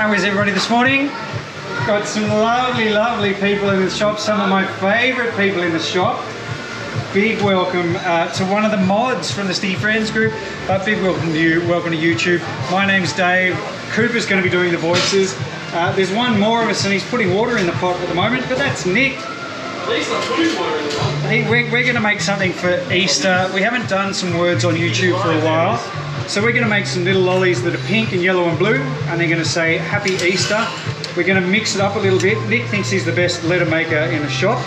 How is everybody this morning? Got some lovely people in the shop, some of my favourite people in the shop. Big welcome to one of the mods from the Sticky Friends group, but big welcome to you, welcome to YouTube. My name's Dave, Cooper's going to be doing the voices. There's one more of us and he's putting water in the pot at the moment, but that's Nick. He's not putting water in the pot. We're going to make something for Easter. We haven't done some words on YouTube for a while, so we're going to make some little lollies that are pink and yellow and blue, and they're going to say Happy Easter. We're going to mix it up a little bit. Nick thinks he's the best letter maker in the shop.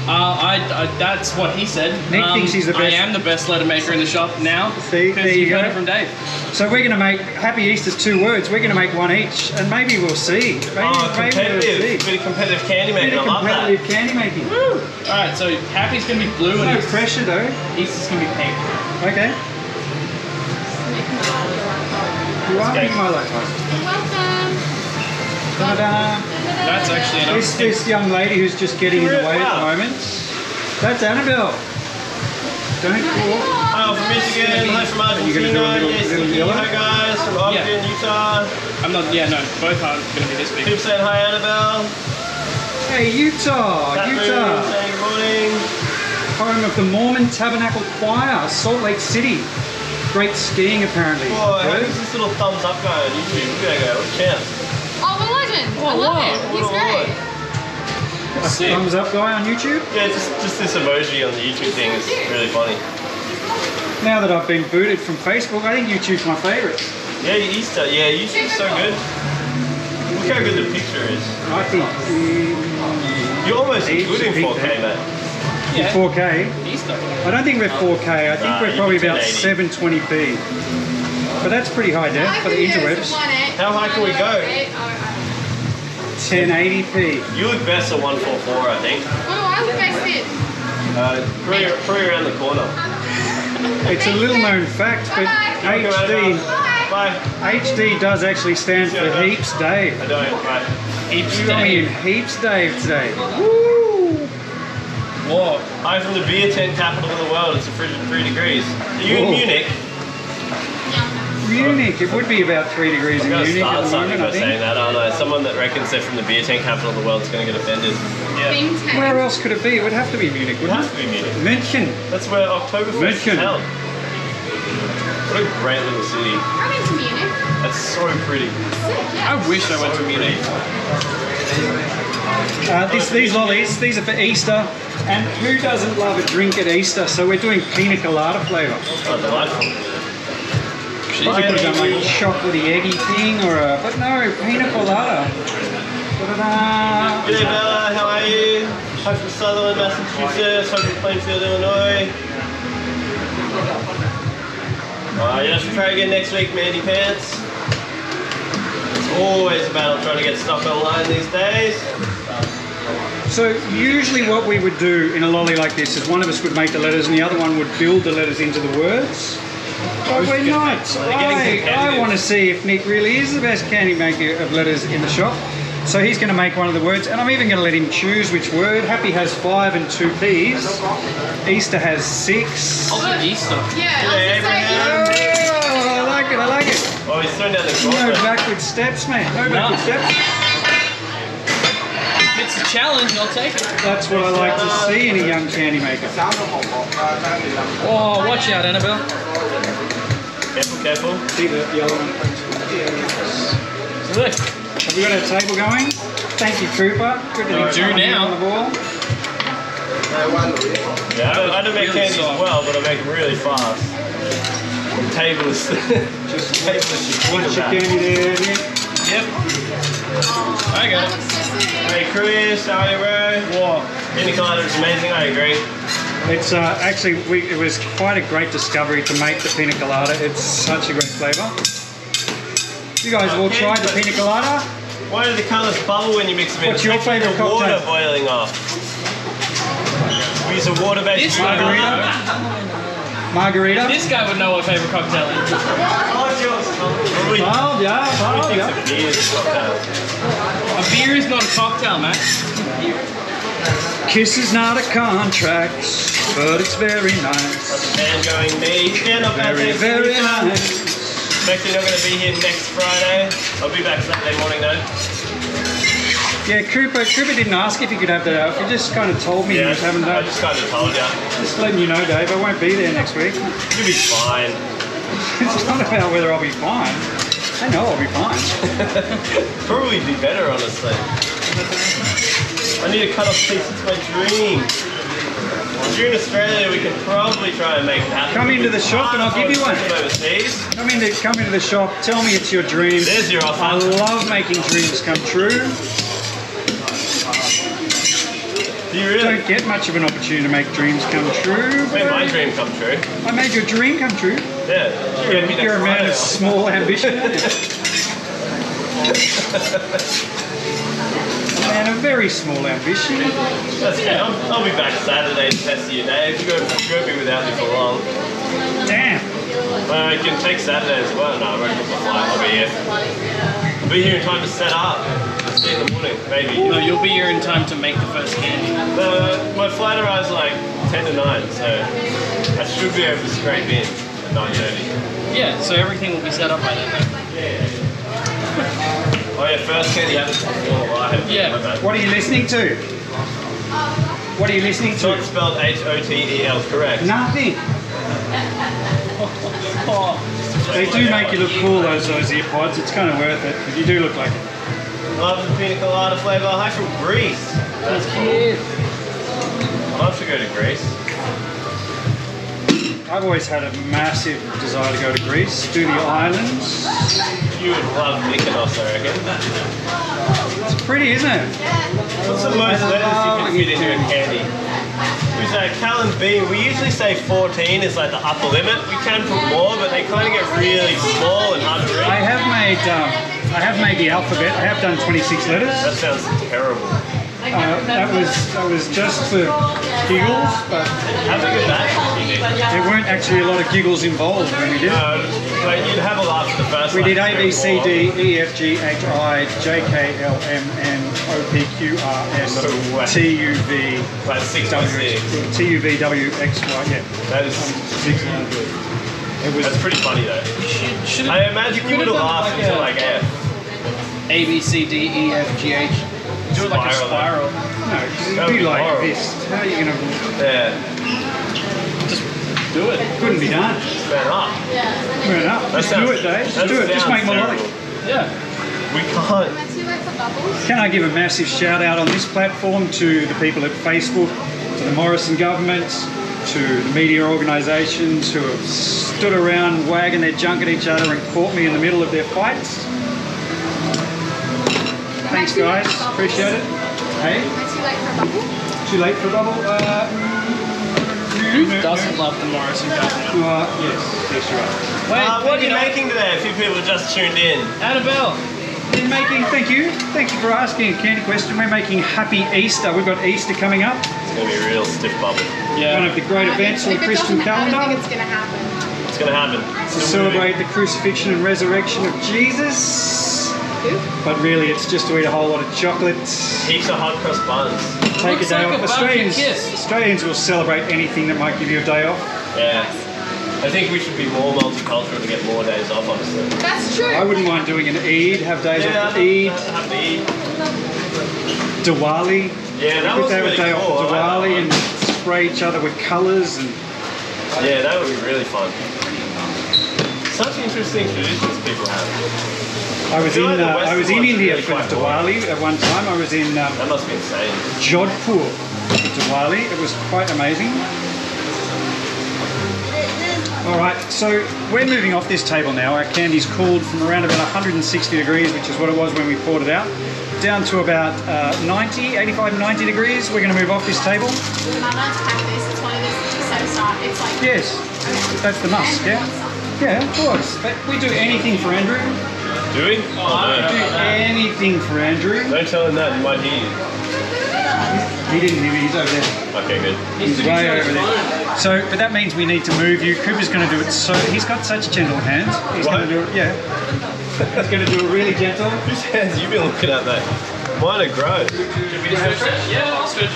That's what he said. Nick thinks he's the best. I am the best letter maker in the shop now. See, there you go. Heard it from Dave. So we're going to make Happy Easter's 2 words. We're going to make one each, and maybe we'll see. Competitive. Bit of competitive candy making. I love that. Competitive candy making. Woo! All right, so Happy's going to be blue. No pressure though. Easter's going to be pink. Okay. You are making my life. You're welcome. Ta-da. That's actually enough. This young lady who's just getting in the way at the moment. That's Annabelle. Don't fall. Hi from Michigan, hi from Argentina, hi guys from Ogden, Utah. I'm not, yeah, no, both aren't going to be this big. Keep saying hi Annabelle. Hey Utah, Utah. Saying good morning. Home of the Mormon Tabernacle Choir, Salt Lake City. Great skiing apparently. Whoa, how is this little thumbs up guy on YouTube? Look at that guy, what a champ. Oh, my legend. I love him. He's great. A thumbs up guy on YouTube? Yeah, just this emoji on the YouTube thing is really funny. Now that I've been booted from Facebook, I think YouTube's my favourite. Yeah, YouTube's so good. Look how good the picture is. I think You're almost good in 4K, mate. Yeah. 4K. Easter. I don't think we're 4K. I think we're probably about 720p. But that's pretty high def for the interwebs. How high can we go? 1080p. You look best at 144, I think. What do I look best in? Probably around the corner. It's a little known fact, but HD does actually stand for Heaps Dave. I don't, mate. Heaps You got me in Dave. Heaps Dave today. Woo! Whoa. I'm from the beer tent capital of the world. It's a frigid 3 degrees. Are you in Whoa. Munich? Munich, it would be about 3 degrees in I'm Munich gonna at the start something moment, I by saying think. that, aren't I? Someone that reckons they're from the beer tent capital of the world is going to get offended. Yeah. Where else could it be? It would have to be Munich, It wouldn't has it? to be Munich. München. That's where Oktoberfest is München. held. What a great little city. I'm into Munich. That's so pretty. I wish I went to Munich. These lollies, these are for Easter. And who doesn't love a drink at Easter? So we're doing pina colada flavour. Oh, delightful. You could have done like a chocolatey eggy thing or a, but no, pina colada. Ta-da-da. G'day Bella, how are you? Hi from Sutherland, Massachusetts. Hi from Plainfield, Illinois. You have to try again next week, Mandy Pants. It's always a battle trying to get stuff online these days. So usually what we would do in a lolly like this is one of us would make the letters and the other one would build the letters into the words. But we're not. I want to see if Nick really is the best candy maker of letters in the shop. So he's going to make one of the words, and I'm even going to let him choose which word. Happy has 5 and 2 P's. Easter has 6. Also Easter. Yeah, I was just saying. Oh, I like it, I like it. Oh, he's throwing down the No crossbow. backward steps, mate. No backward steps. If it's a challenge, I'll take it. That's what I like to see in a young candy maker. Oh, watch out, Annabelle. Careful, careful. See the yellow one? Look. Have we got our table going? Thank you, Cooper. Good to We do now. on the ball. Yeah, I don't make Really candies soft. well, but I make them really fast. The table is Just table is just bunch of candy there, Nick. Yep. I got it. Hey Chris, how are you, bro? Whoa. Pina colada is amazing, I agree. It's actually, it was quite a great discovery to make the pina colada. It's such a great flavour. You guys have all tried the pina colada? Why do the colours bubble when you mix them in? What's your It's actually favourite the water cocktail? boiling off. We use a water-based This Margarita? Margarita? This guy would know what favorite cocktail is. What's yours? Probably Oh, yeah, oh, thinks yeah. a beer is a cocktail. A beer is not a cocktail, man. Kiss is not a contract, but it's very nice. And going me, stand up and Very, take very some. nice. Becky not going to be here next Friday. I'll be back Saturday morning though. Yeah, Cooper didn't ask if he could have that out. He just kind of told me he was having I that. just kind of told you. Just letting you know, Dave, I won't be there next week. You'll be fine. It's not about whether I'll be fine. I know I'll be fine. Probably be better, honestly. I need to cut off pieces of my dream. If you're in Australia, we can probably try and make it happen. Come into the shop and I'll give you one. Overseas. Come into the shop, tell me it's your dream. There's your offer. I love making dreams come true. Do you really? Don't get much of an opportunity to make dreams come true. Made my dream come true. I made your dream come true. Yeah. You're a man of small ambition. A man of very small ambition. That's okay. I'll be back Saturday to test you, Dave. You won't be without me for long. Damn. Well, you can take Saturday as well. No, I won't book my flight. I'll be here. I'll be here in time to set up. See in the morning, maybe. No, you'll be here in time to make the first candy. My flight arrives like 10 to 9, so I should be able to scrape in at 9:30. Yeah, so everything will be set up by then. Oh yeah, first candy happens before. Well, I haven't. Yeah. My bad. What are you listening to? What are you listening So it's to? spelled H-O-T-E-L, correct? Nothing. They do make you look cool, those earpods. It's kind of worth it, because you do look like it. Love the pina colada flavour. Hi from Greece. That's cute. I'd love to go to Greece. I've always had a massive desire to go to Greece, do the islands. You would love Mykonos, I reckon. It's pretty, isn't it? What's the most letters you can fit into a candy? Who's that? Callan B. We usually say 14 is like the upper limit. We can put more, but they kind of get really small and hard to read. I have made the alphabet. I have done 26 letters. That sounds terrible. That was just for giggles, but How big is that? there weren't actually a lot of giggles involved when we did it. But you'd have a laugh at the first. We like, did A, B, C, 3 or 4. D, E, F, G, H, I, J, K, L, M, N, O, P, Q, R, S, No way. T, U, V, Like 6 by 6. T, U, V, W, X, Y, yeah. That is. 6. It was That's pretty funny though. Should I imagine you would have laughed until like F. A, B, C, D, E, F, G, H. Do it like a Spiral. spiral. no, because That it'd would be be like horrible. this. How are you gonna? Yeah. Just do it. Couldn't be done. Man up. Fair enough. That Just do sounds- it, Dave. that Just do it. Just sounds make more terrible. lolly. Yeah. We can't. Am I too late for bubbles? Can I give a massive shout out on this platform to the people at Facebook, to the Morrison government, to the media organisations who have stood around wagging their junk at each other and caught me in the middle of their fights. Thanks, guys. Appreciate it. Hey, Am I too late for a bubble? too late for a bubble? Who doesn't love the Morrison government? Yes, you are. Wait, What are you making today? A few people just tuned in. Annabelle. We're making, thank you for asking a candy question. We're making Happy Easter. We've got Easter coming up. It's going to be a real stiff bubble. One of the great events on the If it Christian doesn't, I don't calendar. think it's going to happen. It's going to happen. To celebrate the crucifixion and resurrection of Jesus. But really, it's just to eat a whole lot of chocolate. Heaps of hot cross buns. Take Looks a day like off. a barbecue kiss. Australians will celebrate anything that might give you a day off. Yeah. I think we should be more multicultural to get more days off, honestly. That's true. I wouldn't mind doing an Eid, have days Yeah, off for Eid, have to eat. Diwali. Yeah, that We was could have really a day cool. off for I like Diwali that and spray each other with colours and one. Yeah, that would be really fun. Such interesting traditions people have. I was feel in like the Western I was in ones are India really for quite Diwali at one time. I was in That must be insane. Jodhpur for Diwali. It was quite amazing. All right, so we're moving off this table now. Our candy's cooled from around about 160 degrees, which is what it was when we poured it out, down to about 85, 90 degrees. We're going to move off this table. Am I allowed to pack this? It's one of those that you set aside. It's like... Yes, that's the must, yeah? Yeah, of course. But we do anything for Andrew. Do we? Oh, Do anything for Andrew. Don't tell him that, he might hear you. He didn't hear me, he's over there. Okay, good. He's way over there. So, but that means we need to move you. Cooper's going to do it so... He's got such gentle hands. He's going to do it, yeah. He's going to do it really gentle. Whose hands you been looking at, mate? Mine are gross. Yeah, I'll switch.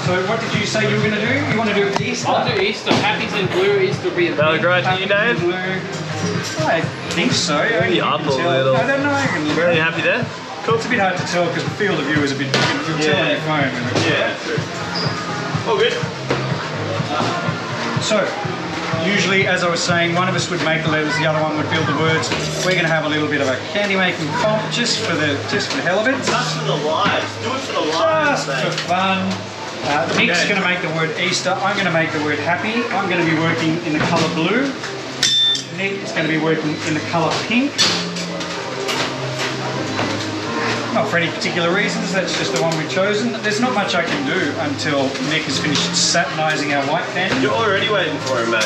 So what did you say you were going to do? You want to do Easter? I'll do Easter. Happy's in blue. Easter will be in That look pink. great to you, Dave? Blue. I think so. Maybe up a little. I don't know. I can look Really it up. happy there? Cool. It's a bit hard to tell because the field of view is a bit different. You'll tell on your phone. Yeah, true. All good. So, usually, as I was saying, one of us would make the letters, the other one would build the words. We're going to have a little bit of a candy making comp just for the hell of it. Just for the lives. Do it for the lives. Just for fun. Nick's going to make the word Easter. I'm going to make the word happy. I'm going to be working in the colour blue. Nick is going to be working in the colour pink. Not for any particular reasons, that's just the one we've chosen. There's not much I can do until Nick has finished satinising our white candy. You're already waiting for him, mate.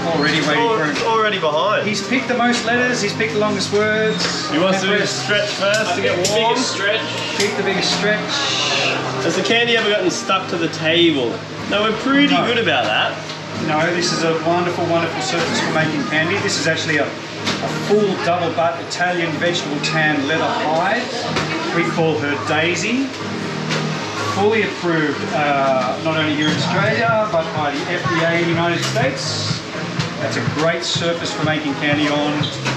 Already waiting for him. Already behind. He's picked the most letters, he's picked the longest words. He wants to do the stretch first to get warm. Stretch. Pick the biggest stretch. Has the candy ever gotten stuck to the table? No, we're pretty good about that. No, this is a wonderful, wonderful surface for making candy. This is actually a full double butt Italian vegetable tan leather hide. We call her Daisy. Fully approved not only here in Australia but by the FDA in the United States. That's a great surface for making candy on.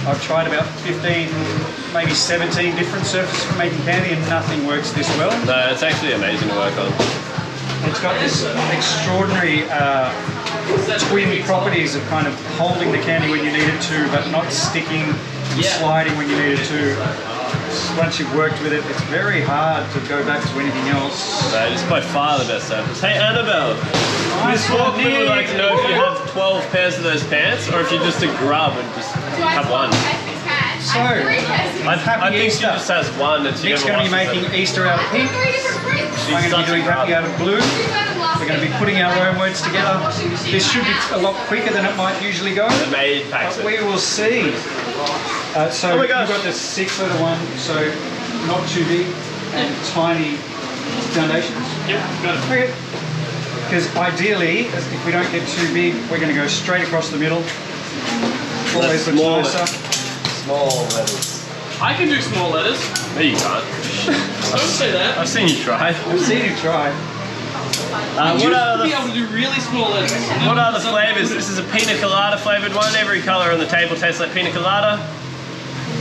I've tried about 15, maybe 17 different surfaces for making candy and nothing works this well. No, it's actually amazing to work on. It's got this extraordinary twin properties of kind of holding the candy when you need it to, but not sticking and sliding when you need it to. Once you've worked with it, it's very hard to go back to anything else. No, it's by far the best surface. Hey, Annabelle, Miss Walkman would like to know if you have 12 pairs of those pants, or if you're just a grub and just have one. So, I think she just has one that she Nick's going to be making Easter out of pink. I'm going to be doing happy out of blue. We're going to be putting our own words together. This should be a lot quicker than it might usually go. The maid packs But it. we will see. So Oh my you've gosh. got the 6-letter one, so not too big and tiny foundations. Yep, got it. Okay. Because ideally, if we don't get too big, we're going to go straight across the middle. Always looks smaller. nicer. Small letters. I can do small letters. No, you can't. Don't say that. I've seen you try. I've seen you try. You What are used to be the able to do really small letters. What are the flavours? This is a pina colada flavoured one. Every colour on the table tastes like pina colada.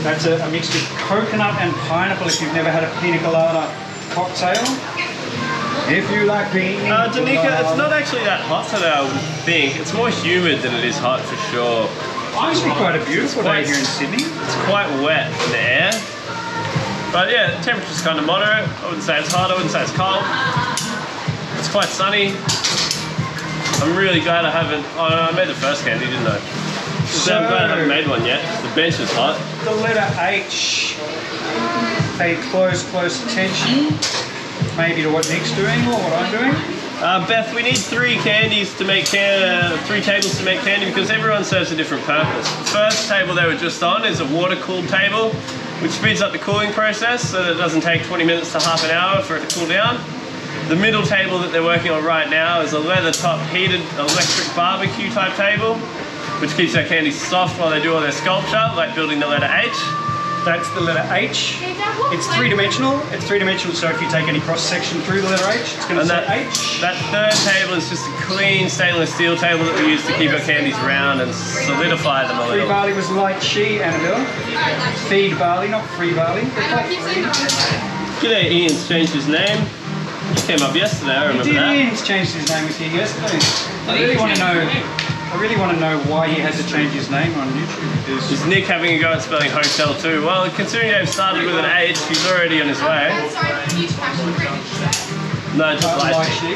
That's a mixture of coconut and pineapple if you've never had a pina colada cocktail. If you like pina Danica, colada. it's not actually that hot today, I would think. It's more humid than it is hot for sure. It's actually quite a beautiful day here in Sydney. It's quite wet in the air. But yeah, the temperature's kind of moderate. I wouldn't say it's hot, I wouldn't say it's cold. It's quite sunny. I'm really glad I haven't... Oh, no, I made the first candy, didn't I? So I'm glad I haven't made one yet. The bench is hot. The letter H, pay close attention, maybe to what Nick's doing or what I'm doing. Beth, we need 3 candies to make 3 tables to make candy because everyone serves a different purpose. The first table they were just on is a water-cooled table, which speeds up the cooling process so that it doesn't take 20 minutes to half an hour for it to cool down. The middle table that they're working on right now is a leather-top heated electric barbecue type table, which keeps their candies soft while they do all their sculpture, like building the letter H. That's the letter H. It's three-dimensional. It's three-dimensional, so if you take any cross-section through the letter H, it's going to say H. That third table is just a clean stainless steel table that we use to keep our candies round and solidify them a Free little. barley was light she, Annabelle. Feed barley, not free barley. They're quite free. G'day, Ian's changed his name. He came up yesterday, I remember that. Ian's changed his name with you yesterday. I really want to know why he had to change his name on YouTube. Because Is Nick having a go at spelling hotel too? Well, considering they've started with an H, he's already on his way. No, just light light. she.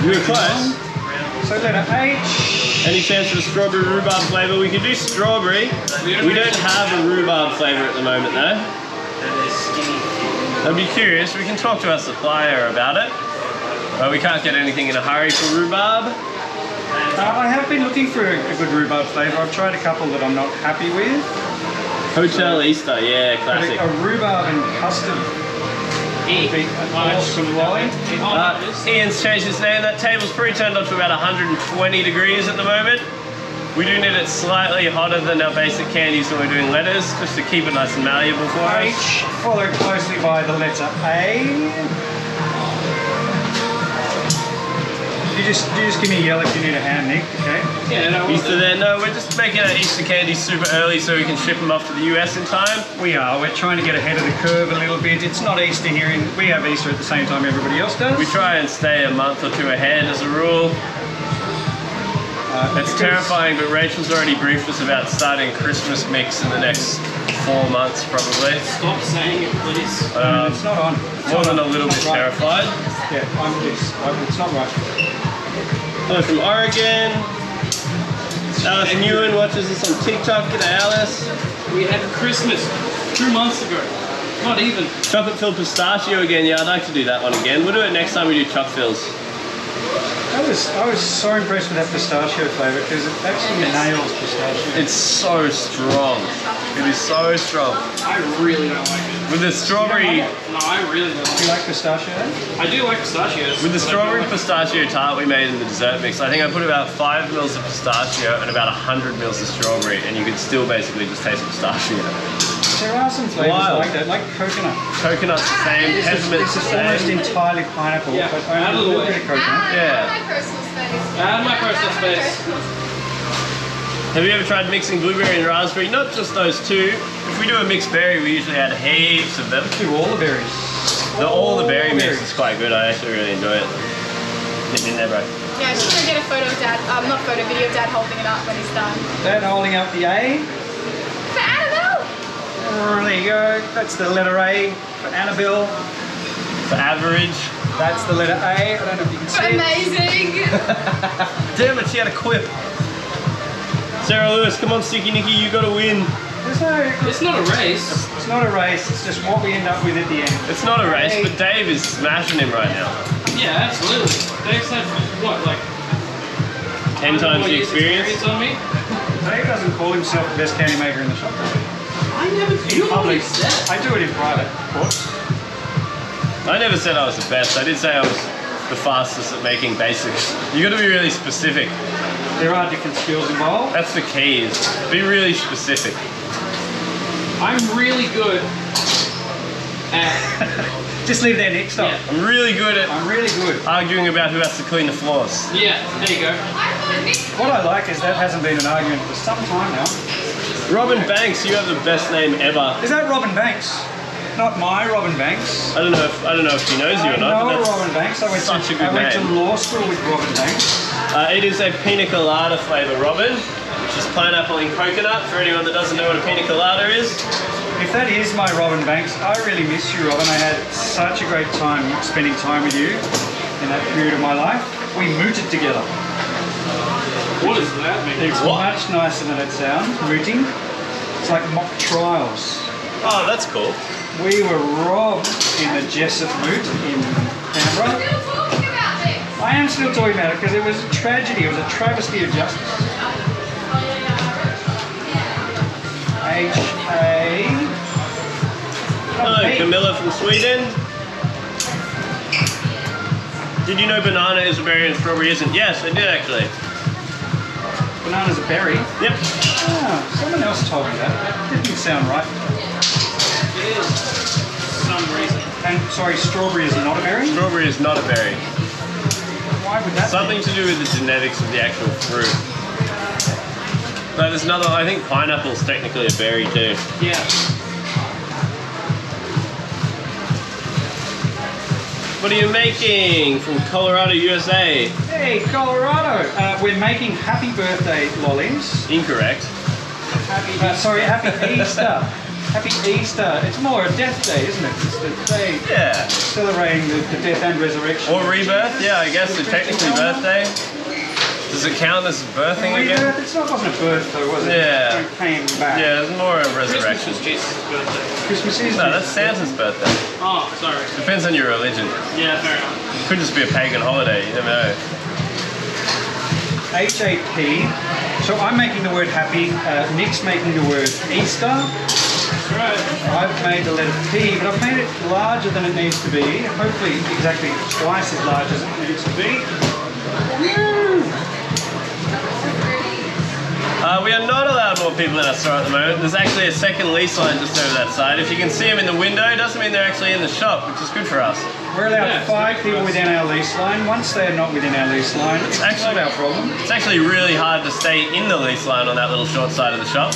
You were close. So letter H. Any chance of a strawberry rhubarb flavour? We can do strawberry. We don't have a rhubarb flavour at the moment though. I'd be curious. We can talk to our supplier about it. But we can't get anything in a hurry for rhubarb. I have been looking for a good rhubarb flavour. I've tried a couple that I'm not happy with. Hotel Easter, yeah, But classic. a rhubarb and custard would be an awesome lolly. Ian's changed his name. That table's pretty turned up to about 120 degrees at the moment. We do need it slightly hotter than our basic candies when we're doing letters, just to keep it nice and malleable for us. H, followed closely by the letter A. You just give me a yell if you need a hand, Nick, okay? Yeah, no, Easter there? No, we're just making our Easter candies super early so we can ship them off to the US in time. We are. We're trying to get ahead of the curve a little bit. It's not Easter here. We have Easter at the same time everybody else does. We try and stay a month or two ahead as a rule. It's terrifying, but Rachel's already briefed us about starting Christmas mix in the next 4 months, probably. Stop saying it, please. It's not on. It's More not than on. a little It's bit not right. terrified. Yeah, it's not right. Hello from Oregon. Alice Newen watches us on TikTok. G'day, Alice. We had Christmas 2 months ago. Not even. Chocolate filled pistachio again. Yeah, I'd like to do that one again. We'll do it next time we do choc fills. I was so impressed with that pistachio flavour because it actually nails pistachio. It's so strong. It is so strong. I really don't like it. With the strawberry, No, I really don't Do like you like pistachio? it. I do like pistachios. with the but I strawberry don't like pistachio tart we made in the dessert mix, I think I put about 5 mils of pistachio and about 100 mils of strawberry, and you could still basically just taste the pistachio. There are some flavours Wild. like that, like coconut. Coconut's the same, peppermint's the This is almost same. entirely pineapple, Yeah, but out only a of the little way. bit of coconut. Yeah. My personal space. Out of my personal space. Have you ever tried mixing blueberry and raspberry? Not just those two. If we do a mixed berry, we usually add heaps of them. Do all the berries. All the berry mix berries. is quite good. I actually really enjoy it. Get me in there, bro. Yeah, just gonna get a photo of Dad. Not photo, video of Dad holding it up when he's done. Dad holding up the A. For Annabelle! There you go. That's the letter A for Annabelle. For average. That's the letter A. I don't know if you can see it. Amazing! Damn it, she had a quip. Sarah Lewis, come on, Sticky Nicky, you gotta win. There's no, It's not a race. it's not a race. It's just what we end up with at the end. It's not a race, but Dave is smashing him right now. Yeah, absolutely. Dave's had, what, like 10 times the years experience. on me? Dave doesn't call himself the best candy maker in the shop. I never In do public. that. I do it in private, of course. I never said I was the best. I did say I was the fastest at making basics. You gotta be really specific. There are different skills involved. That's the key, is be really specific. I'm really good at, Just leave there, Nick. Stop. Yeah. I'm really good at I'm really good. arguing about who has to clean the floors. yeah, there you go. What I like is that hasn't been an argument for some time now. Robin Banks, you have the best name ever. Is that Robin Banks? Not my Robin Banks. I don't know if she knows you or not. I but know that's Robin Banks. I went, such a good I went to name. law school with Robin Banks. It is a pina colada flavour, Robin, which is pineapple and coconut. For anyone that doesn't know what a pina colada is, If that is my Robin Banks, I really miss you, Robin. I had such a great time spending time with you in that period of my life. We mooted together. What does that mean? It's What? much nicer than it sounds, mooting. It's like mock trials. oh, that's cool. We were robbed in the Jessup moot in Canberra. Still talking about this. I am still talking about it because it was a tragedy. It was a travesty of justice. H-A... Hello, Camilla from Sweden. Did you know banana is a berry and strawberry isn't? Yes, I did actually. Banana's a berry. Yep. Ah, someone else told me that. That didn't sound right. It is. For some reason. And, sorry, strawberry is not a berry? Strawberry is not a berry. Why would that Something to do with the genetics of the actual fruit. No, there's another, I think pineapple's technically a berry too. Yeah. What are you making from Colorado, USA? Hey, Colorado! We're making happy birthday lollies. Incorrect. Happy Easter. Happy Easter. It's more a death day, isn't it? It's the day Yeah. celebrating the death and resurrection. Or rebirth, yeah, I guess, so technically birthday. Does it count as birthing again? Rebirth? It's not, wasn't a birth though, was it? Yeah. It came back. Yeah, it's more a Christmas resurrection. is Jesus' birthday. Christmas is. No, that's Santa's birthday. Oh, sorry. Depends on your religion. Yeah, fair enough. Could just be a pagan holiday, you never know. H-A-P. So I'm making the word happy. Nick's making the word Easter. That's right. I've made the letter P, but I've made it larger than it needs to be. Hopefully exactly twice as large as it needs to be. Woo! We are not allowed more people in our store at the moment. There's actually a second lease line just over that side. If you can see them in the window, it doesn't mean they're actually in the shop, which is good for us. We're allowed 5 people within our lease line. Once they're not within our lease line, it's actually not our problem. It's actually really hard to stay in the lease line on that little short side of the shop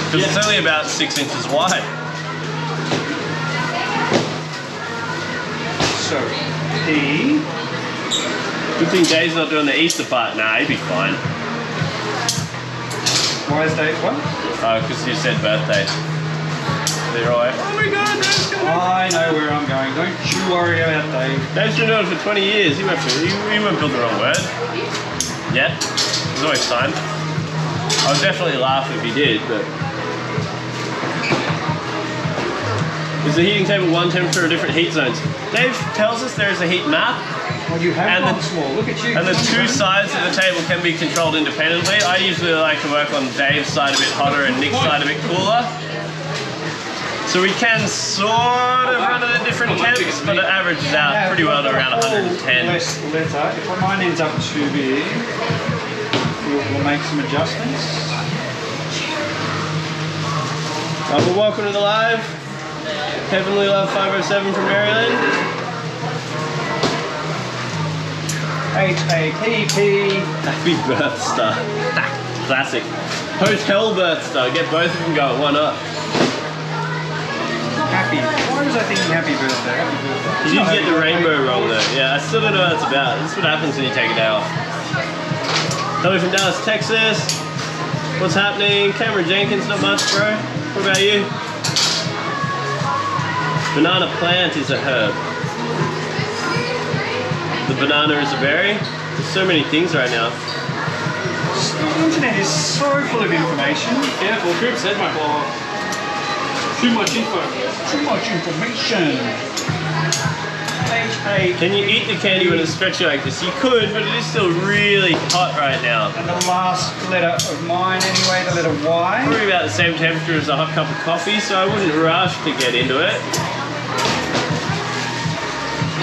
because it's only about 6 inches wide. So, P. Good thing Dave's not doing the Easter part. Nah, he'd be fine. Why is Dave what? Oh, because you said birthday. They're all like, oh my god, Dave's coming. I know where I'm going. Don't you worry about Dave. Dave's been doing it for 20 years. He won't build the wrong word. Yet. There's always time. I would definitely laugh if he did, but... Is the heating table one temperature or different heat zones? Dave tells us there is a heat map. Well, you have gone small. Look at you. And the 2 sides of the table can be controlled independently. I usually like to work on Dave's side a bit hotter and Nick's side a bit cooler. So we can sort of run it at different temps, but it averages out pretty well to around 110. Less letter. If mine ends up too big, we'll make some adjustments. Well, welcome to the live. Heavenly Love 507 from Maryland. H-A-P-P. Happy Birth Star. Classic. Hotel Birth Star. Get both of them going. Why not? Happy. Why was I thinking happy birthday? Happy birthday. You did get the rainbow wrong though. Yeah, I still don't know what it's about. This is what happens when you take a day off. Coming from Dallas, Texas. What's happening? Cameron Jenkins, not much, bro. What about you? Banana plant is a herb. The banana is a berry. There's so many things right now. The internet is so full of information. Careful, Cribs head might blow off. Too much info. Too much information. H-A. Can you eat the candy when it's stretchy like this? You could, but it is still really hot right now. And the last letter of mine anyway, the letter Y. Probably about the same temperature as a hot cup of coffee, so I wouldn't rush to get into it.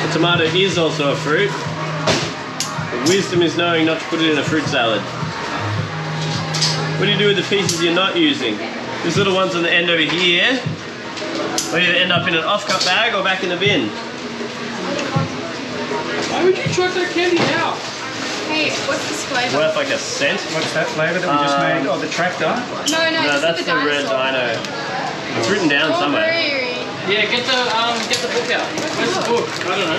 The tomato is also a fruit. The wisdom is knowing not to put it in a fruit salad. What do you do with the pieces you're not using? These little ones on the end over here, will either end up in an off-cut bag or back in the bin. Why would you chuck that candy out? Hey, what's this flavor? Worth like a cent. What's that flavour that we just made? Oh, the tractor. No, No, that's the red dino. It's written down somewhere. Yeah, get the book out. Where's the book? I don't know.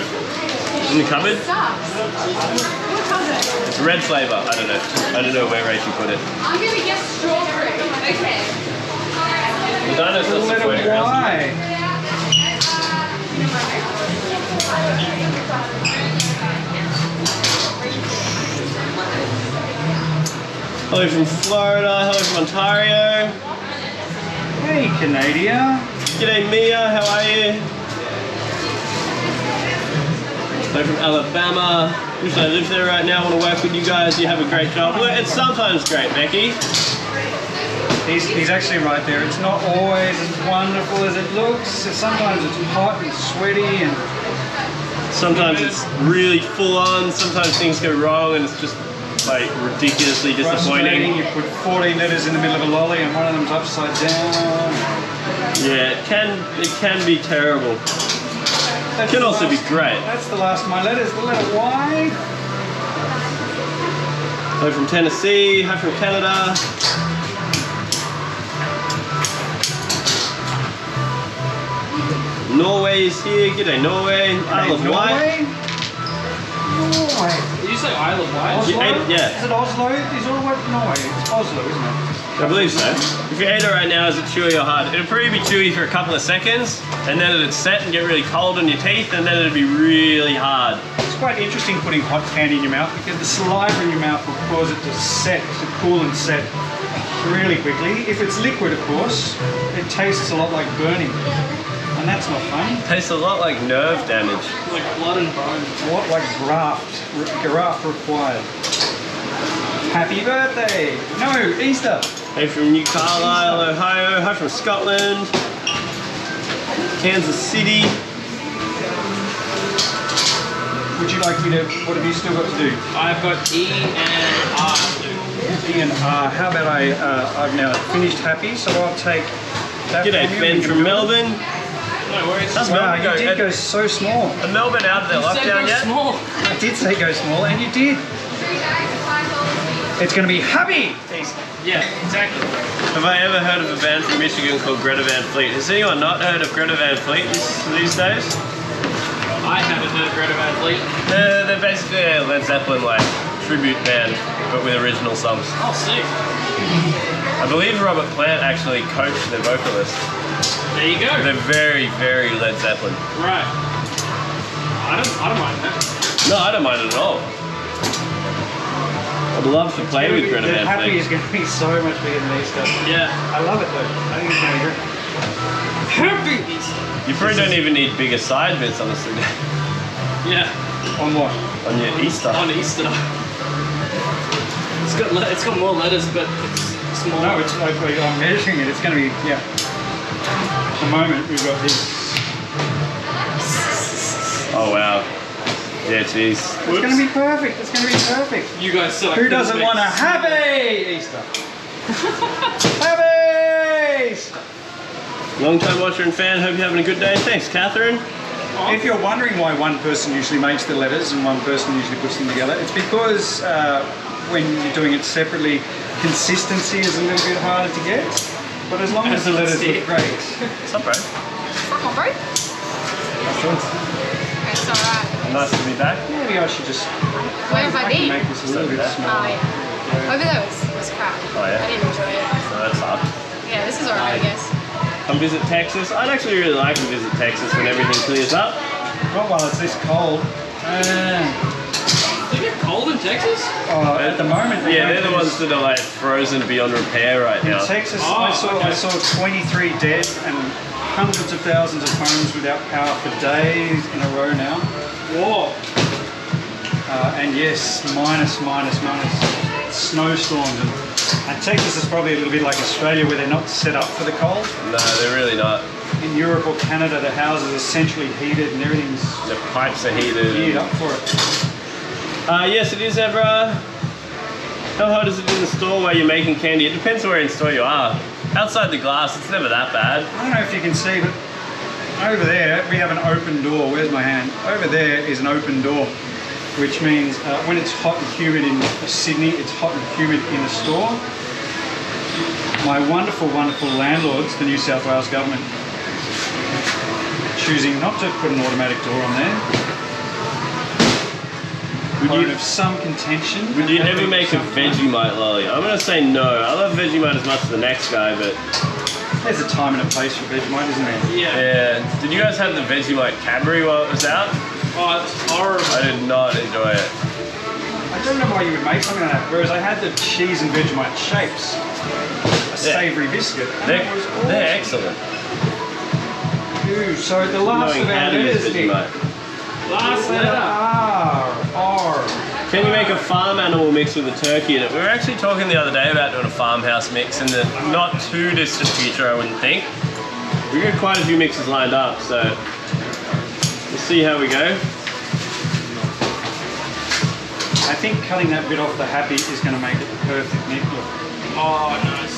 In the cupboard? Sucks. What was it? It's red flavour. I don't know. I don't know where Rachel put it. I'm gonna guess strawberry. Okay. The dino's The not letter floating around. Y. Hello from Florida. Hello from Ontario. Hey, Canada. G'day Mia. How are you? Hello from Alabama. Wish I lived there right now. Want to work with you guys. You have a great job. Look, it's sometimes great, Becky. He's actually right there. It's not always as wonderful as it looks. Sometimes it's hot and sweaty and... Sometimes it's really full on. Sometimes things go wrong and it's just like ridiculously frustrating. disappointing. You put 14 letters in the middle of a lolly and one of them's upside down. Yeah, it can be terrible. It can also be great. That's the last of my letters. The letter Y. Hello from Tennessee. Hi from Canada. Norway is here. G'day Norway. Isle of Wight. Norway. Did you say Isle of Wight? Oslo? Yeah. Is it Oslo? Is all what? Norway. It's Oslo, isn't it? I believe so. If you ate it right now, is it chewy or hard? It'll probably be chewy for a couple of seconds, and then it'd set and get really cold on your teeth, and then it'd be really hard. It's quite interesting putting hot candy in your mouth because the saliva in your mouth will cause it to set, to cool and set really quickly. If it's liquid, of course, it tastes a lot like burning. And that's not fun. Tastes a lot like nerve damage. Like blood and bone. What like graft required. Happy birthday! No, Easter! Hey from New Carlisle, Ohio. Hi from Scotland. Kansas City. Would you like me to, what have you still got to do? I've got E and R to do. E and R. How about I've now finished happy, so I'll take that G'day from you. Ben from Melbourne. No worries. That's Wow, Melbourne you did go so small. Are Melbourne out of their You said lockdown go yet? small. I did say go small, and you did. It's going to be happy. Yeah, exactly. Have I ever heard of a band from Michigan called Greta Van Fleet? Has anyone not heard of Greta Van Fleet these days? I haven't heard of Greta Van Fleet. They're basically a Led Zeppelin like tribute band, but with original songs. Oh, sick. I believe Robert Plant actually coached their vocalist. There you go. They're very, very Led Zeppelin. Right. I don't mind that. No, I don't mind it at all. I'd love to play with Greta The Van happy Fleet. is going to be so much bigger than Easter. Yeah. I love it though. I think it's going to be great. Happy Easter. You probably don't even need bigger side bits, honestly, Yeah. On what? on your Easter. On Easter. It's got more letters, but it's small. No, it's like I'm measuring it. It's going to be, yeah. At the moment, we've got this. Oh wow. Yeah, jeez. It's going to be perfect. It's going to be perfect. You guys suck. Who doesn't want a happy Easter? Happy Easter! Long time watcher and fan, hope you're having a good day. Thanks, Catherine. If you're wondering why one person usually makes the letters and one person usually puts them together, it's because when you're doing it separately, consistency is a little bit harder to get. But as long as the letters look great. What's up, bro? Come on, bro. It's alright. Nice to be back. Maybe I should just Where have I been? make this a little bit Oh, smaller. yeah. Over there was crap. Oh, yeah? I didn't enjoy it. So that's up. Yeah, this is alright, I guess. Come visit Texas. I'd actually really like to visit Texas when everything clears up. Not while it's this cold. Does it get cold in Texas? At the moment, Yeah, they're the ones that are like frozen beyond repair right now. in Texas, Oh, I saw 23 dead and hundreds of thousands of homes without power for days in a row now. Whoa. And yes, minus snowstorms. And Texas is probably a little bit like Australia where they're not set up for the cold. No, they're really not. In Europe or Canada, the houses are centrally heated and everything's The pipes are geared heated. up for it. Yes, it is, Evra. How hot is it in the store while you're making candy? It depends where in store you are. Outside the glass, it's never that bad. I don't know if you can see, but over there we have an open door. Where's my hand? Over there is an open door, which means when it's hot and humid in Sydney, it's hot and humid in the store. My wonderful, wonderful landlords, the New South Wales government, choosing not to put an automatic door on there. Would of some contention. Would you ever make a Vegemite lolly? I'm going to say no. I love Vegemite as much as the next guy, but... There's a time and a place for Vegemite, isn't there? Yeah. Yeah. Did you guys have the Vegemite Cadbury while it was out? Oh, it's horrible. I did not enjoy it. I don't know why you would make something like that. Whereas I had the cheese and Vegemite shapes, a savoury biscuit. And it was awesome. They're excellent. Ooh, so the last Knowing of how our to use letters, Nick. Vegemite. Last Letter letter. R. Can you make a farm animal mix with a turkey in it? We were actually talking the other day about doing a farmhouse mix in the not too distant future, I wouldn't think. We got quite a few mixes lined up, so we'll see how we go. I think cutting that bit off the happy is going to make it perfect, Nick. Look, Oh, nice.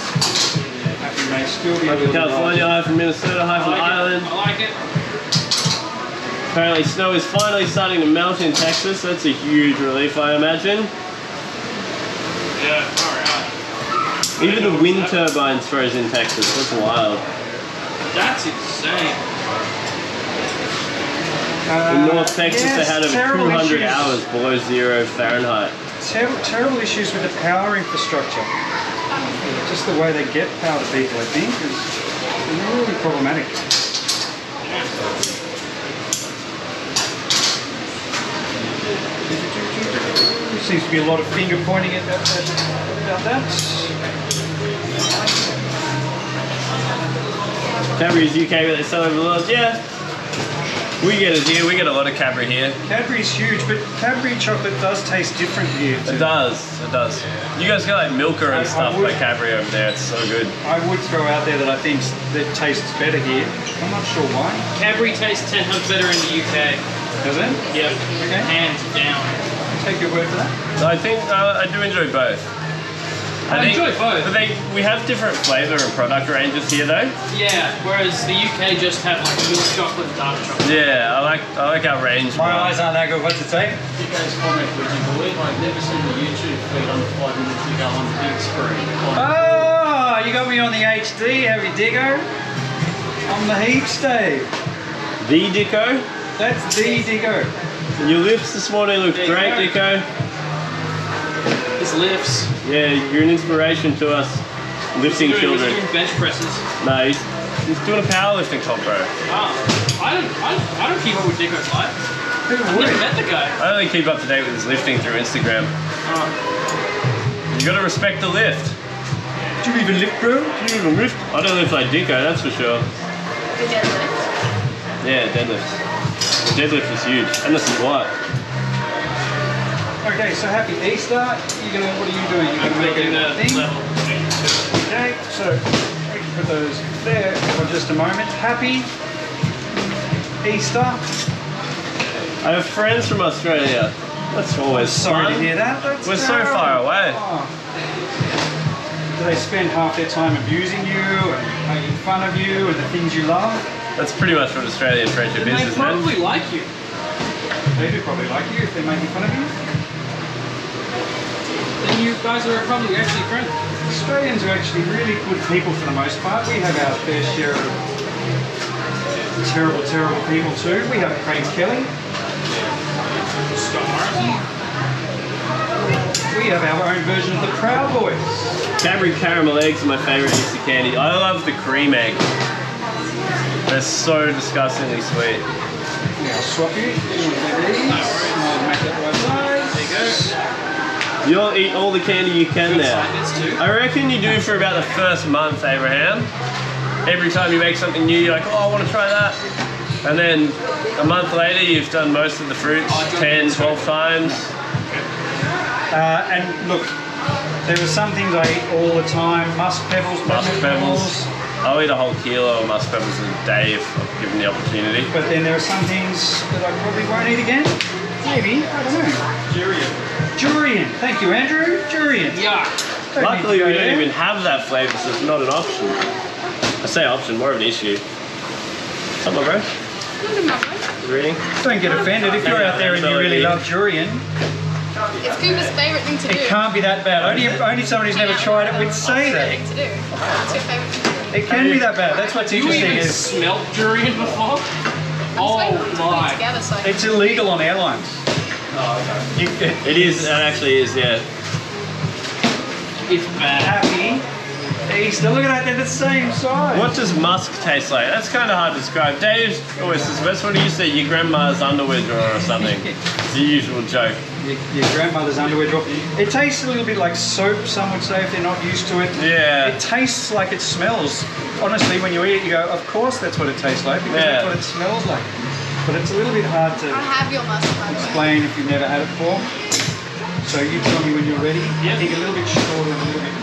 happy may still be a Hi little from California, hi from Minnesota, hi I from like Ireland. it. I like it. Apparently snow is finally starting to melt in Texas. That's a huge relief, I imagine. Yeah, alright. Even the wind turbines froze in Texas. That's wild. That's insane. In North Texas, yes, they had over terrible 200 issues. hours below 0 Fahrenheit. Terrible issues with the power infrastructure. Just the way they get power to people, I think, is really problematic. There seems to be a lot of finger pointing at about that. Cadbury's UK, but they sell over the world. Yeah, we get it here. We get a lot of Cadbury here. Cadbury's huge, but Cadbury chocolate does taste different here too. It does. It does. You guys get like Milka and I stuff would- by Cadbury over there. It's so good. I would throw out there that I think that tastes better here. I'm not sure why. Cadbury tastes 10 times better in the UK. Does it? Yep. Okay. Hands down. Take your word for that. So I think I do enjoy both. I enjoy both. But we have different flavour and product ranges here though. Yeah, whereas the UK just have like milk chocolate and dark chocolate. Yeah, I like our range. My eyes aren't that good. What's it say? UK's comment Ouija boy. I've never seen the YouTube feed under 5 minutes ago on the big screen. Oh, you got me on the HD, have you, Diggo? On the heaps, Dave. The Dicko. That's the Diggo. Your lips this morning look There you great, go. Dicko. His lifts. Yeah, you're an inspiration to us lifting children. He's doing bench presses. No, he's doing a powerlifting comp, bro. Oh, I don't keep up with Dicko's life. I've never met the guy. I only keep up to date with his lifting through Instagram. Oh. You gotta respect the lift. Do you even lift, bro? Do you even lift? I don't lift like Dicko, that's for sure. The deadlift. Yeah, deadlift. The deadlift is huge, and this is what. Okay, so happy Easter. What are you doing? You're gonna make a thing. Okay, so we can put those there for just a moment. Happy Easter. I have friends from Australia. That's always Sorry fun. to hear that. We're so far away. Oh. Do they spend half their time abusing you and making fun of you and the things you love? That's pretty much what Australian friendship Then is, they isn't it? probably like you. They do probably like you if they're making fun of you. Then you guys are probably actually friends. Australians are actually really good people for the most part. We have our fair share of terrible, terrible people too. We have Craig Kelly. Scott Morrison. We have our own version of the Proud Boys. Cadbury caramel eggs are my favourite Easter candy. I love the cream egg. They're so disgustingly sweet. Yeah, I'll swap you. I'll make that right size. There you go. You'll eat all the candy you can now. I reckon you do for about the first month, Abraham. Every time you make something new, you're like, oh, I want to try that. And then a month later, you've done most of the fruits 10, 12 times. And look, there are some things I eat all the time. Musk pebbles, Musk pebbles. I'll eat a whole kilo of musk pebbles a day if I'm given the opportunity. But then there are some things that I probably won't eat again. Maybe, I don't know. Durian. Thank you, Andrew. Durian. Yeah. Luckily, we don't even have that flavour, so it's not an option. I say option, more of an issue. What's up, my bro? Reading? Don't get offended if you're out there and you really love durian. It's Cooper's favourite thing to do. It can't be that bad. Only someone who's never tried it would say that. Thing to do. What's your favourite thing to do? It can be that bad. That's what's You interesting. even Is smelt durian before? Oh I'm just waiting for it to put it my. together, so it's illegal on airlines. Oh, okay. It is, it actually is, yeah. It's bad. Happy Easter. Look at that. They're the same size. What does musk taste like? That's kind of hard to describe. Dave always says, that's what do you say, your grandma's underwear drawer or something. It's the usual joke. Your grandmother's underwear drawer. It tastes a little bit like soap, some would say, if they're not used to it. Yeah. It tastes like it smells. Honestly, when you eat it, you go, of course that's what it tastes like, because that's what it smells like. But it's a little bit hard to I have your musk, by the way. explain if you've never had it before. So you tell me when you're ready. I think a little bit shorter, a little bit.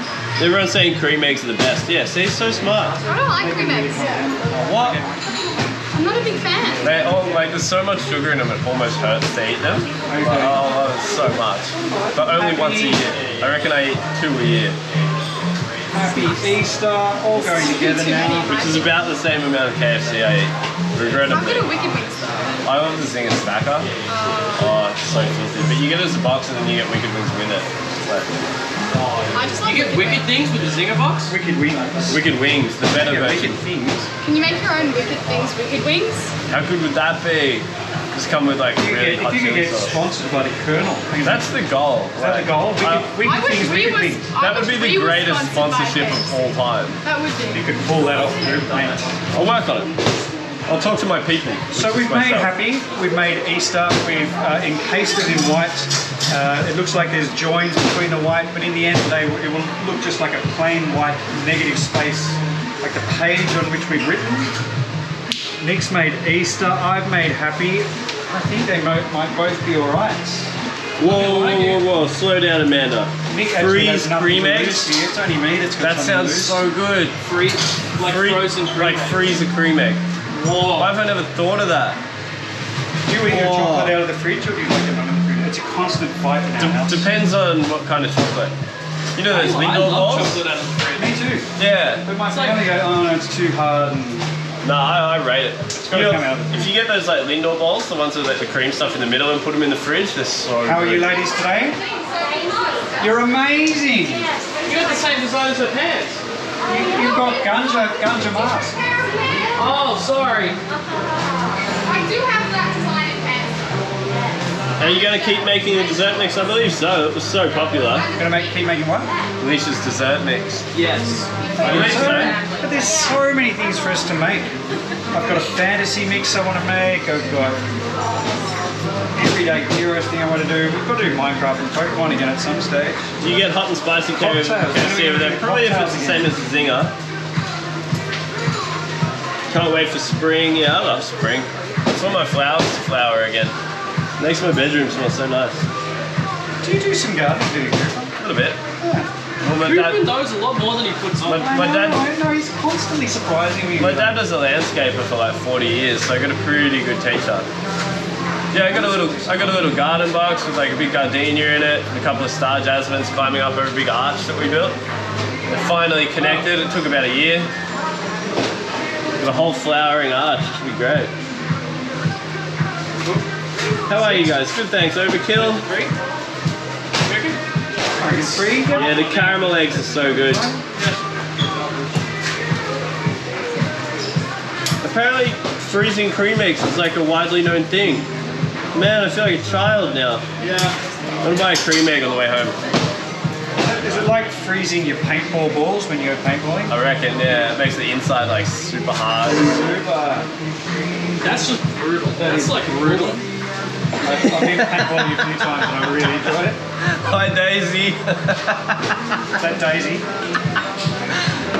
Everyone's saying cream eggs are the best. Yeah, see, so smart. I don't like cream eggs. What? I'm not a big fan. They all, like, there's so much sugar in them, it almost hurts to eat them. Okay. Like, oh, I love it so much. But only once a year. I reckon I eat 2 a year. Happy Easter, all going together now. Which is about the same amount of KFC I eat. I'm Regrettably. good at Wicked Wings though. I love the Zinger Stacker. Oh, it's so filthy. But you get it as a box and then you get Wicked Wings with it. Like, I just like You get wicked things with the Zinger box? Wicked Wings. Wicked Wings, the better Yeah, version. wicked things. Can you make your own Wicked Things Wicked Wings? How good would that be? Just come with like really hot If you could chili get sauce. sponsored by the Colonel. That's the goal. Is that the goal? Wicked I wish things, we wicked was. things. That would be the greatest sponsorship of all time. That would You be. could pull that off, mate. I'll work on it. I'll talk to my people. So we've made Happy, we've made Easter, we've encased it in white. It looks like there's joins between the white, but in the end it will look just like a plain white negative space, like the page on which we've written. Nick's made Easter, I've made Happy. I think they might both be alright. Whoa, slow down, Amanda. Nick actually Freeze has nothing cream to lose eggs? here. It's only me that's got That something to sounds lose. so good. Like frozen cream Like egg. freeze a cream egg. Whoa. Why have I never thought of that? Do you eat your Whoa. chocolate out of the fridge or do you like it under the fridge? It's a constant fight in our house. Depends on what kind of chocolate. You know those I Lindor love balls? chocolate out of the fridge. Me too. Yeah. But my family go, oh no, it's too hard. And No, I rate it. gotta come out of the If you get those like Lindor balls, the ones with like the cream stuff in the middle, and put them in the fridge, they're so how are good. you ladies today? You're amazing. You got the same design as her pants. You've got ganja mask. Oh, sorry. I do have that design in pants. Are you going to keep making the dessert mix? I believe so. It was so popular. Gonna keep making what? Alicia's dessert mix. Yes. I believe so. But there's so many things for us to make. I've got a fantasy mix I want to make. I've got everyday heroes thing I want to do. We've got to do Minecraft and Pokemon again at some stage. Do you get hot and spicy Cocktails. KFC over there? Probably if it's the same as the Zinger. Can't wait for spring. Yeah, I love spring. It's all my flowers to flower again. Makes my bedroom smell so nice. Do you do some gardening, do you? A little bit. Yeah. Well, my Cooper dad, knows a lot more than he puts on. My dad- I know, he's constantly surprising me. my dad was a landscaper for like 40 years, so I got a pretty good teacher. Yeah, I got a little garden box with like a big gardenia in it, and a couple of star jasmines climbing up over a big arch that we built. It finally connected. It took about a year. Got a whole flowering arch. It should be great. How are you guys? Good, thanks. Overkill. Free? Yeah, the caramel eggs are so good. Apparently, freezing cream eggs is like a widely known thing. Man, I feel like a child now. Yeah. I'm gonna buy a cream egg on the way home. Is it like freezing your paintball balls when you go paintballing? I reckon, yeah. It makes the inside like super hard. Super. That's just brutal. That's like brutal. I've been paintballing a few times and I really enjoyed it. Hi, Daisy. Is that Daisy?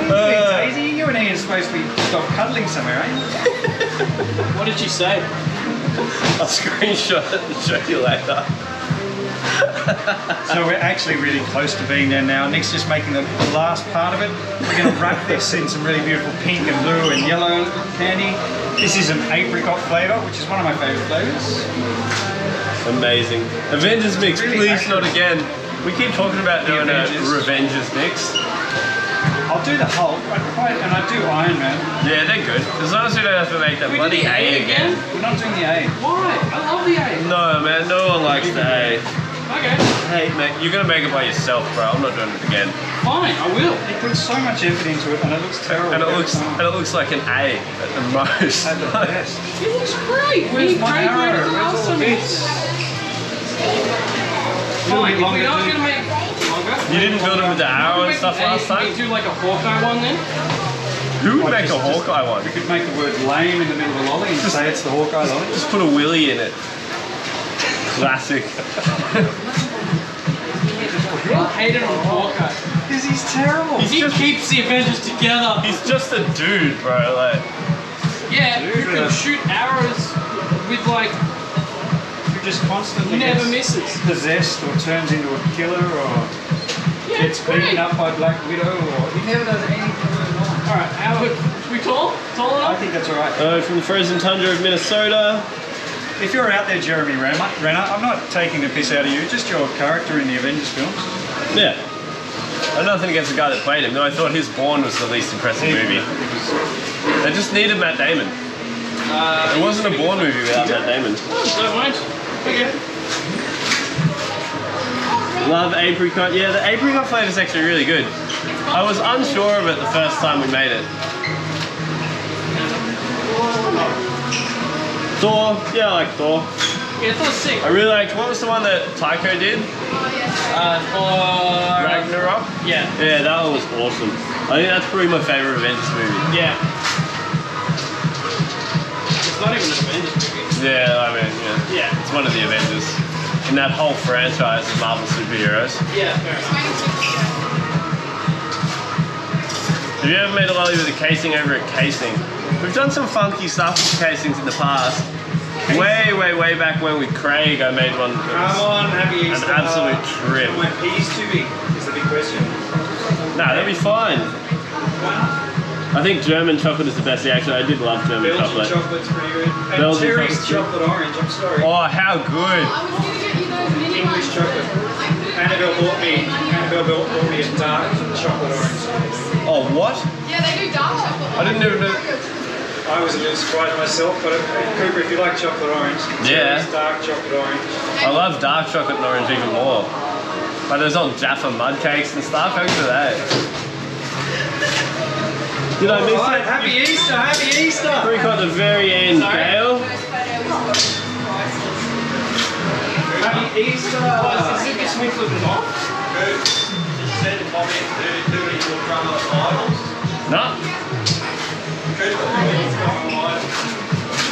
Daisy, you and Ian are supposed to be stop cuddling somewhere, eh? What did she say? I'll screenshot it and show you later. So we're actually really close to being there now. Nick's just making the last part of it. We're going to wrap this in some really beautiful pink and blue and yellow candy. This is an apricot flavour, which is one of my favourite flavours. Amazing. Avengers mix, Really please accurate. not again. We keep talking about doing a Avengers. Revengers mix. I'll do the Hulk, and I do Iron Man. Yeah, they're good. As long as we don't have to make that We bloody did the A A again. We're not doing the A. Why? I love the A. No, man, no one likes the A. Okay. Hey, mate, you're gonna make it by yourself, bro. I'm not doing it again. Fine, I will. He puts so much effort into it, and it looks terrible. And it every looks time. like an A at the most. At the best. It looks great. Where's We my created arrow? the Where's last all the time. bits? Fine, if longer we are to- going to make longer. You didn't build it with the arrow and stuff last Can we time? do like a Hawkeye one then? Who would Like make a just- Hawkeye one? We could make the word lame in the middle of a lolly and say it's the Hawkeye lolly. Just put a willy in it. Classic. I hate it on Hawkeye. Because he's terrible. He keeps the Avengers together. He's just a dude, bro. Like, Yeah, Dude, you can shoot arrows with like Who just constantly never gets misses. possessed or turns into a killer or Yeah, gets it's beaten great. up by Black Widow or he never does anything really wrong. All right, we tall? Tall I enough? think that's alright. from the frozen tundra of Minnesota. If you're out there, Jeremy Renner, I'm not taking the piss out of you, just your character in the Avengers films. Yeah. I have nothing against the guy that played him, though I thought his Bourne was the least impressive movie. They just needed Matt Damon. It wasn't a Bourne movie without Matt Damon. Don't mind. Okay. Love apricot. Yeah, the apricot flavour is actually really good. I was unsure of it the first time we made it. Thor. Yeah, I like Thor. Yeah, Thor's sick. I really liked, what was the one that Taiko did? Or Ragnarok? yeah, Yeah, that one was awesome. I think that's probably my favourite Avengers movie. yeah. It's not even an Avengers movie. Yeah, I mean, yeah. Yeah, It's one of the Avengers. In that whole franchise of Marvel superheroes. yeah. Fair enough. Have you ever made a lolly with a casing over a casing? We've done some funky stuff with casings in the past. Way back when with Craig, I made one. that was Come on, happy an Easter. absolute trip. Are my peas too big? Is the big question. Nah, that'd be fine. I think German chocolate is the best. Actually, I did love German Belgian chocolate. chocolate's pretty good. And Belgian Terry's chocolate's good. chocolate orange, I'm sorry. Oh, how good! I was going to get you those mini English ones. chocolate. And a Annabelle bought me a dark chocolate orange. Oh, what? Yeah, they do dark chocolate. I didn't even know. I was a little surprised myself, but Cooper, if you like chocolate orange, Yeah. it's dark chocolate orange. I love dark chocolate and orange even more. Like those old Jaffa mud cakes and stuff. How good are they? Did I miss Alright, it? Happy Easter! Happy Easter! We got the very end, Gail. Happy Easter! Is Super Smith looking off? Send a comment to your drummer idols. No.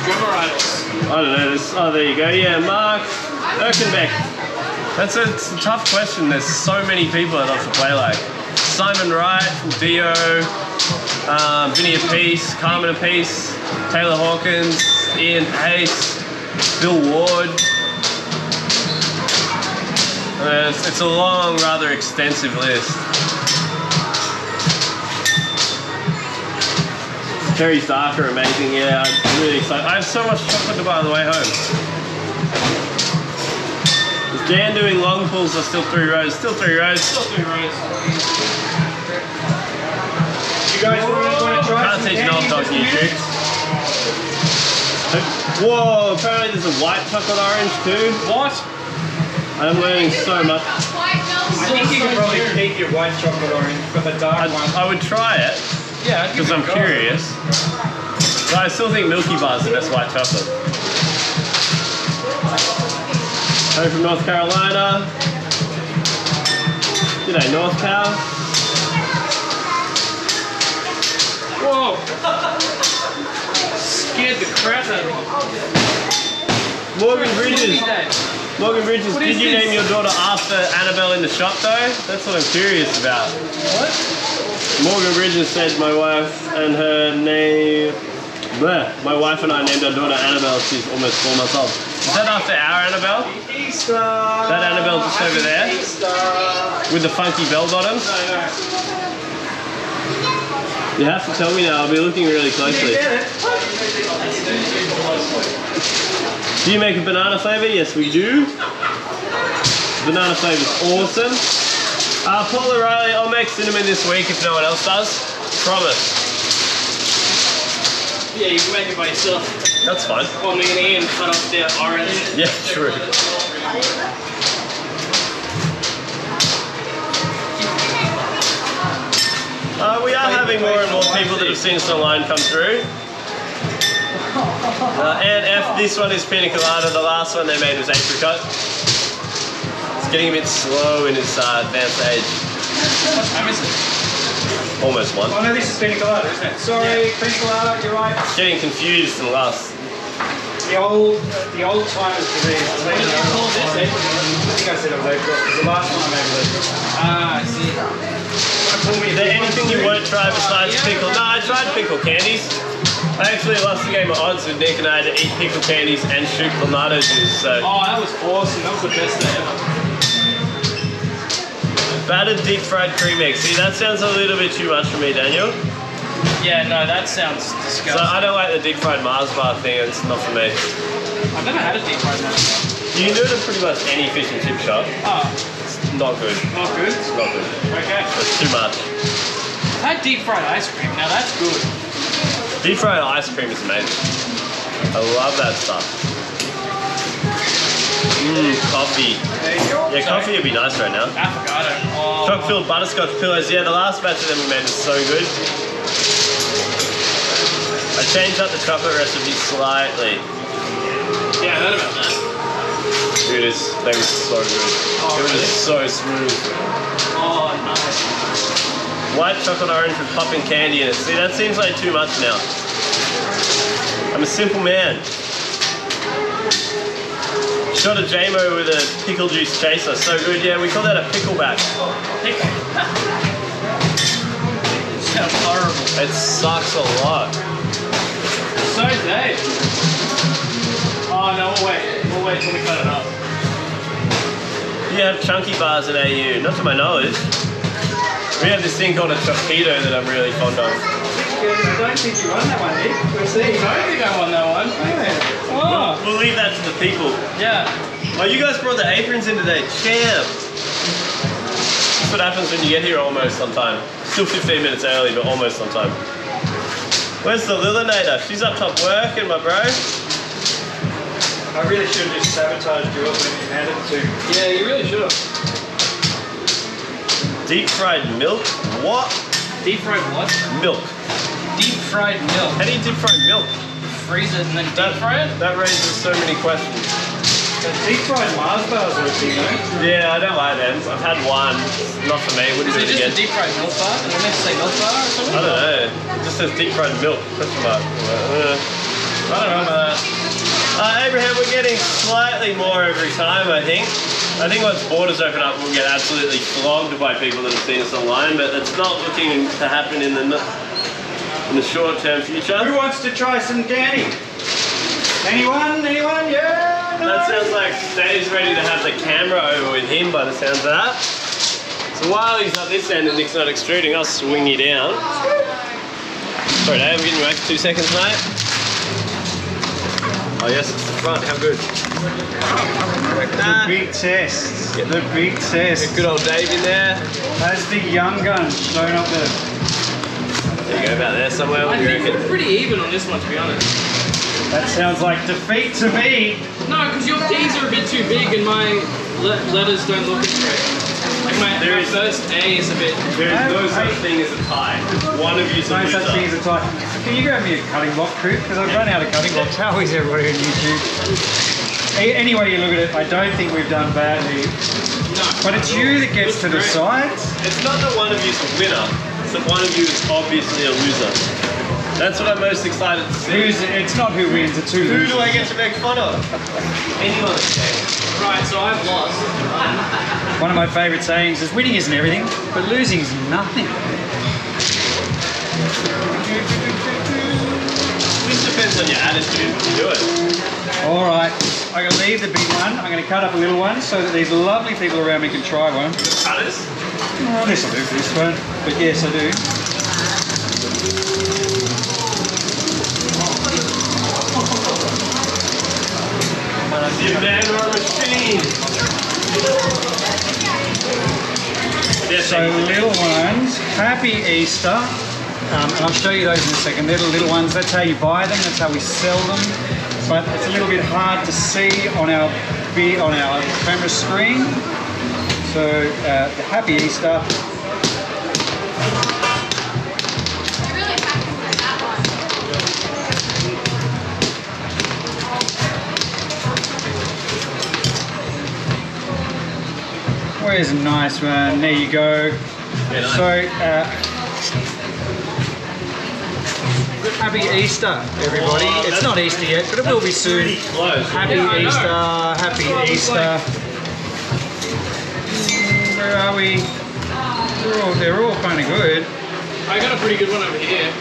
Drummer idols. I don't know. This, oh, there you go. Yeah, Mark Erkenbeck. It's a tough question. There's so many people that love to play like Simon Wright, Dio, Vinny Apiece, Carmen Apiece, Taylor Hawkins, Ian Pace, Bill Ward. It's a long, rather extensive list. Terry's Dark are amazing, yeah, I'm really excited. I have so much chocolate to buy on the way home. Is Dan doing long pulls or still 3 rows? Still 3 rows. Still 3 rows. You guys want to try Can't some teach an old dog candy new just a minute? tricks. Whoa, apparently there's a white chocolate orange too. What? I'm learning so much. I think you could probably keep your white chocolate orange, but the dark one. I would try it. Yeah, Because I'm curious. But I still think Milky Bar is the best white chocolate. Home from North Carolina. G'day, North Cal. Whoa! Scared the crap out of me. Morgan Bridges. Morgan Bridges, What did is you this? name your daughter after Annabelle in the shop though? That's what I'm curious about. What? Morgan Bridges said my wife and her name... Bleh. My wife and I named our daughter Annabelle. She's almost 4 months old. Is that after our Annabelle? Easter! That Annabelle just over there? Easter! With the funky bell bottoms? You have to tell me now, I'll be looking really closely. Do you make a banana flavour? Yes, we do. Banana flavour is awesome. Paul O'Reilly, I'll make cinnamon this week if no one else does. Promise. Yeah, you can make it by yourself. That's fine. Well, me and Ian cut off the orange. Yeah, true. We are having more and more people that have seen us online come through. And F, this one is pina colada. The last one they made was apricot. It's getting a bit slow in its advanced age. What time is it? Almost one. Oh no, this is pina colada, isn't it? Sorry, pina colada, you're right. Getting confused in the last. The old timers for these. What did you call this? I think I said it was apricot, because the last one I made was apricot. Ah, I see. Is there anything you won't try besides pickle? No, I tried pickle candies. I actually lost the game of odds with Nick and I had to eat pickle candies and shoot clamato juice, so. Oh, that was awesome. That was the best day ever. Battered deep fried cream eggs. See, that sounds a little bit too much for me, Daniel. Yeah, no, that sounds disgusting. So I don't like the deep fried Mars bar thing, it's not for me. I've never had a deep fried one. You can do it at pretty much any fish and chip shop. Oh, It's not good. not good? It's not good. Okay. It's too much. I had deep fried ice cream. Now that's good. Deep fried ice cream is amazing. I love that stuff. Coffee. Yeah, coffee would be nice right now. Avocado. Oh. Choc-filled butterscotch pillows. Yeah, the last batch of them we made was so good. I changed up the chocolate recipe slightly. Yeah, I heard about that. Dude, they were so good. It was so smooth. Oh, nice. White chocolate orange with popping candy in it. See, that seems like too much now. I'm a simple man. Shot a JMO with a pickle juice chaser. So good. Yeah, we call that a pickleback. Sounds horrible. It sucks a lot. So Dave. Oh no, we'll wait till we cut it up. You have chunky bars in AU, not to my knowledge. We have this thing called a chocito that I'm really fond of. I don't think you won that one, Nick. We'll see. I don't think I won that one. Oh, We'll leave that to the people. yeah. Oh, you guys brought the aprons in today. Champ. That's what happens when you get here almost on time. Still 15 minutes early, but almost on time. Where's the Lilinator? She's up top working, my bro. I really should have just sabotaged yours when you handed it to me. Yeah, you really should have. Deep fried milk? What? Deep fried what? Milk. Deep fried milk. How do you deep fry milk? Freeze it and then deep fry it? That raises so many questions. Deep fried Mars bars are a thing, though. Yeah, I don't like them. I've had one. Not for me. Wouldn't Is do it it just again. a deep fried milk bar? Is it meant to say milk bar or something? I don't know. It just says deep fried milk. Question mark. I don't know about that. Abraham, we're getting slightly more every time, I think. I think once borders open up, we'll get absolutely flogged by people that have seen us online, but it's not looking to happen in the short-term future. Who wants to try some candy? Anyone? Anyone? Yeah? No? That sounds like Dave's ready to have the camera over with him by the sounds of that. So while he's up this end and Nick's not extruding, I'll swing you down. Sorry Dave, I'm getting you back for 2 seconds, mate. Oh yes, it's the front, how good. The big test. Yeah. The big test. Good old Dave in there. That's the young gun showing up there. There you go, about there somewhere. What I do you think reckon? we're pretty even on this one, to be honest. That sounds like defeat to me. No, because your P's are a bit too big and my letters don't look as great. Like my first A is a bit... There is no such thing as a tie. One of you's a No loser. such thing as a tie. Can you grab me a cutting block, Coop? Because I've run out of cutting blocks. How is everybody on YouTube? Any way you look at it, I don't think we've done badly. No. But it's you that gets to decide. It's not that one of you's a winner. It's that one of you is obviously a loser. That's what I'm most excited to see. It's not who wins, it's who Who loses. do I get to make fun of? Anyone. Right, so I've lost. One of my favourite sayings is winning isn't everything, but losing's nothing. This depends on your attitude when you do it. All right, I'm going to leave the big one. I'm going to cut up a little one so that these lovely people around me can try one. Cutters? Oh, this will do for this one, but yes, I do. You man or a machine. So little ones, happy Easter. And I'll show you those in a second. They're the little ones. That's how you buy them. That's how we sell them. But it's a little bit hard to see on our camera screen. So happy Easter. You're really happy with that one. Where's a nice one? There you go. Yeah, nice. So happy Easter, everybody. Oh, It's not Easter yet, but it will be soon. Pretty close. Happy Yeah, I know. Easter, happy That's what I was Easter. Where are we? They're all kind of good. I got a pretty good one over here.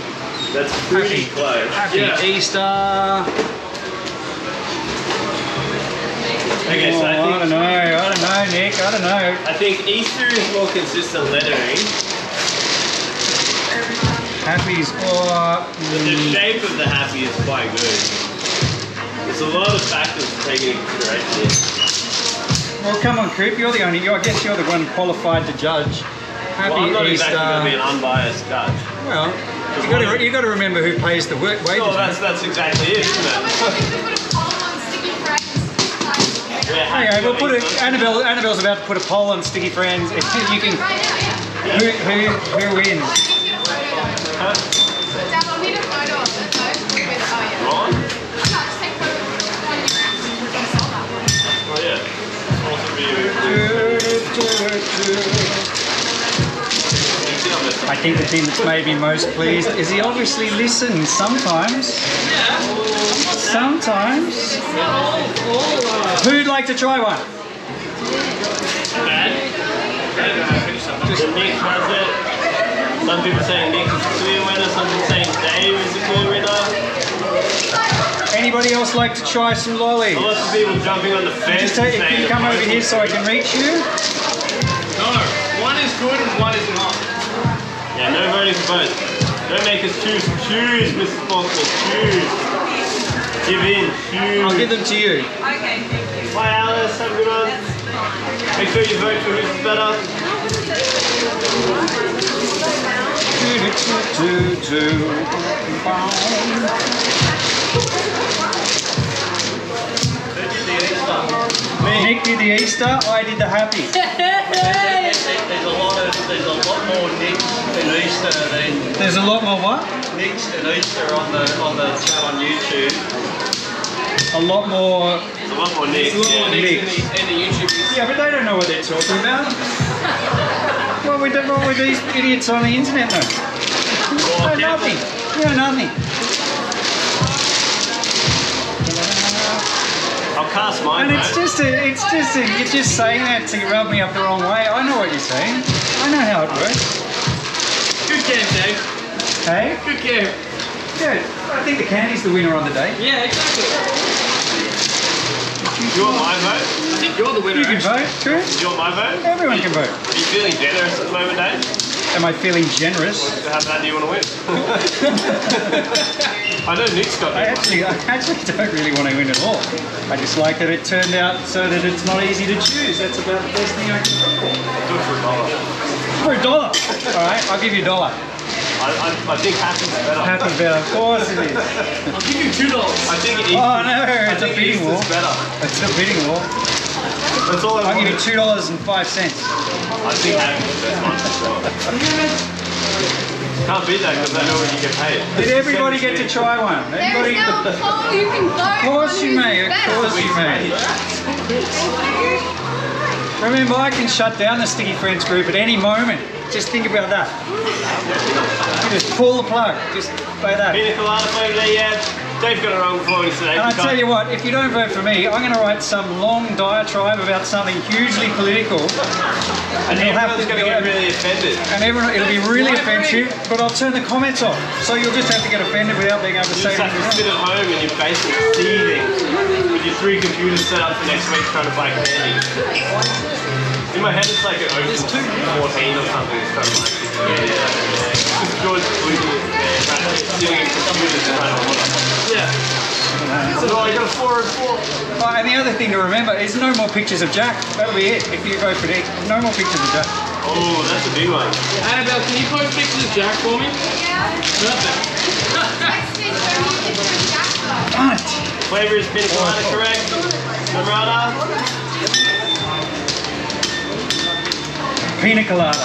That's pretty close. Happy Yeah. Easter. Okay, so I don't know, Nick. I don't know. I think Easter is more consistent lettering, Happy's but the shape of the happy is quite good. There's a lot of factors to take into consideration here. well, come on, Coop. I guess you're the one qualified to judge. Happy Well, I'm not Easter. exactly going to be an unbiased judge. Well, you got to remember who pays the wages. Oh, mate. that's exactly it, isn't Someone it? said we put a poll on sticky friends. Yeah, Okay, we'll put it. Easter. Annabelle's about to put a poll on Sticky Friends. You can. Right now, yeah. Who wins? I need to get a photo. Huh? Dad, I'll need a photo of it though. With, oh yeah. Ron? No, just take a photo of the one you're at. We're going to sell that one. Oh yeah. Also for you. I think the team that's made me most pleased is he obviously listens sometimes. Sometimes. Who'd like to try one? Just Nick has it. Some people saying Nick is a clear winner, some people saying Dave is a clear winner. Anybody else like to try some lollies? Lots of people jumping on the fence. Just take, and can saying you come that over here so I can reach you? No, one is good and one is not. Yeah, no voting for both. Don't make us choose. Choose, Mrs. Faulkner. Choose. Give in. Choose. I'll give them to you. Bye, Alice. Have a good one. Make sure you vote for who's better. Nick did the Easter, I did the happy. There's a lot more nicks in Easter than There's a lot more what? nicks in Easter on the chat on YouTube. A lot more. There's a lot more nicks. There's a lot more Nick. nicks in the YouTubers. Yeah, but they don't know what they're talking about. What we do wrong with these idiots on the internet though? Oh, No, nothing. Yeah, nothing. I'll cast mine, And it's just you're just saying that to rub me up the wrong way. I know what you're saying. I know how it works. Good game, Dave. Hey? Good game. Yeah, I think the Candy's the winner on the day. Yeah, exactly. You want my vote? I think you're the winner. You can actually. vote, Chris. You want my vote? Everyone can vote. Are you feeling generous at the moment, Dave? Am I feeling generous? How bad do you want to win? I know Nick's got I that one. actually don't really want to win at all. I just like that it turned out so that it's not easy to choose. That's about the best thing I can do. Do it for $1. For $1. All right, I'll give you $1. I think happy's better. Happy better, of course it is. I'll give you $2. I think Easter's, Oh no, it's a bidding war. better. It's a bidding war. That's all I I'll give want. you $2.05. I think happy's the best one for sure. Can't beat that because I know when you get paid. Did everybody get to try one? Everybody? There's no poll you can vote. Of course you may, of course you may. Remember, I can shut down the Sticky Friends group at any moment. Just think about that. You just pull the plug, just like that. Pina colada flavour there, yeah. Dave got it wrong before he said And I tell you what, if you don't vote for me, I'm going to write some long diatribe about something hugely political. And you'll have everyone's to going to get really offended. And everyone, it'll be really offensive, but I'll turn the comments off. So you'll just have to get offended without being able to You say just have anything to sit else. at home in your basement seething with your 3 computers set up for next week trying to buy candy. In my head it's like an Ocean's 14 or something. It's kind of like, yeah. Just George Clooney there trying to stealing computers and trying to order. Yeah. So I got a 4 and 4. Oh, and the other thing to remember is no more pictures of Jack. That'll be it. If you vote for Nick, no more pictures of Jack. Oh, that's a big one. Annabelle, can you post pictures of Jack for me? Yeah. Perfect. Next week, when you get your Jack though. Darn it. Flavor is pina colada, correct? Camarada? Pina colada.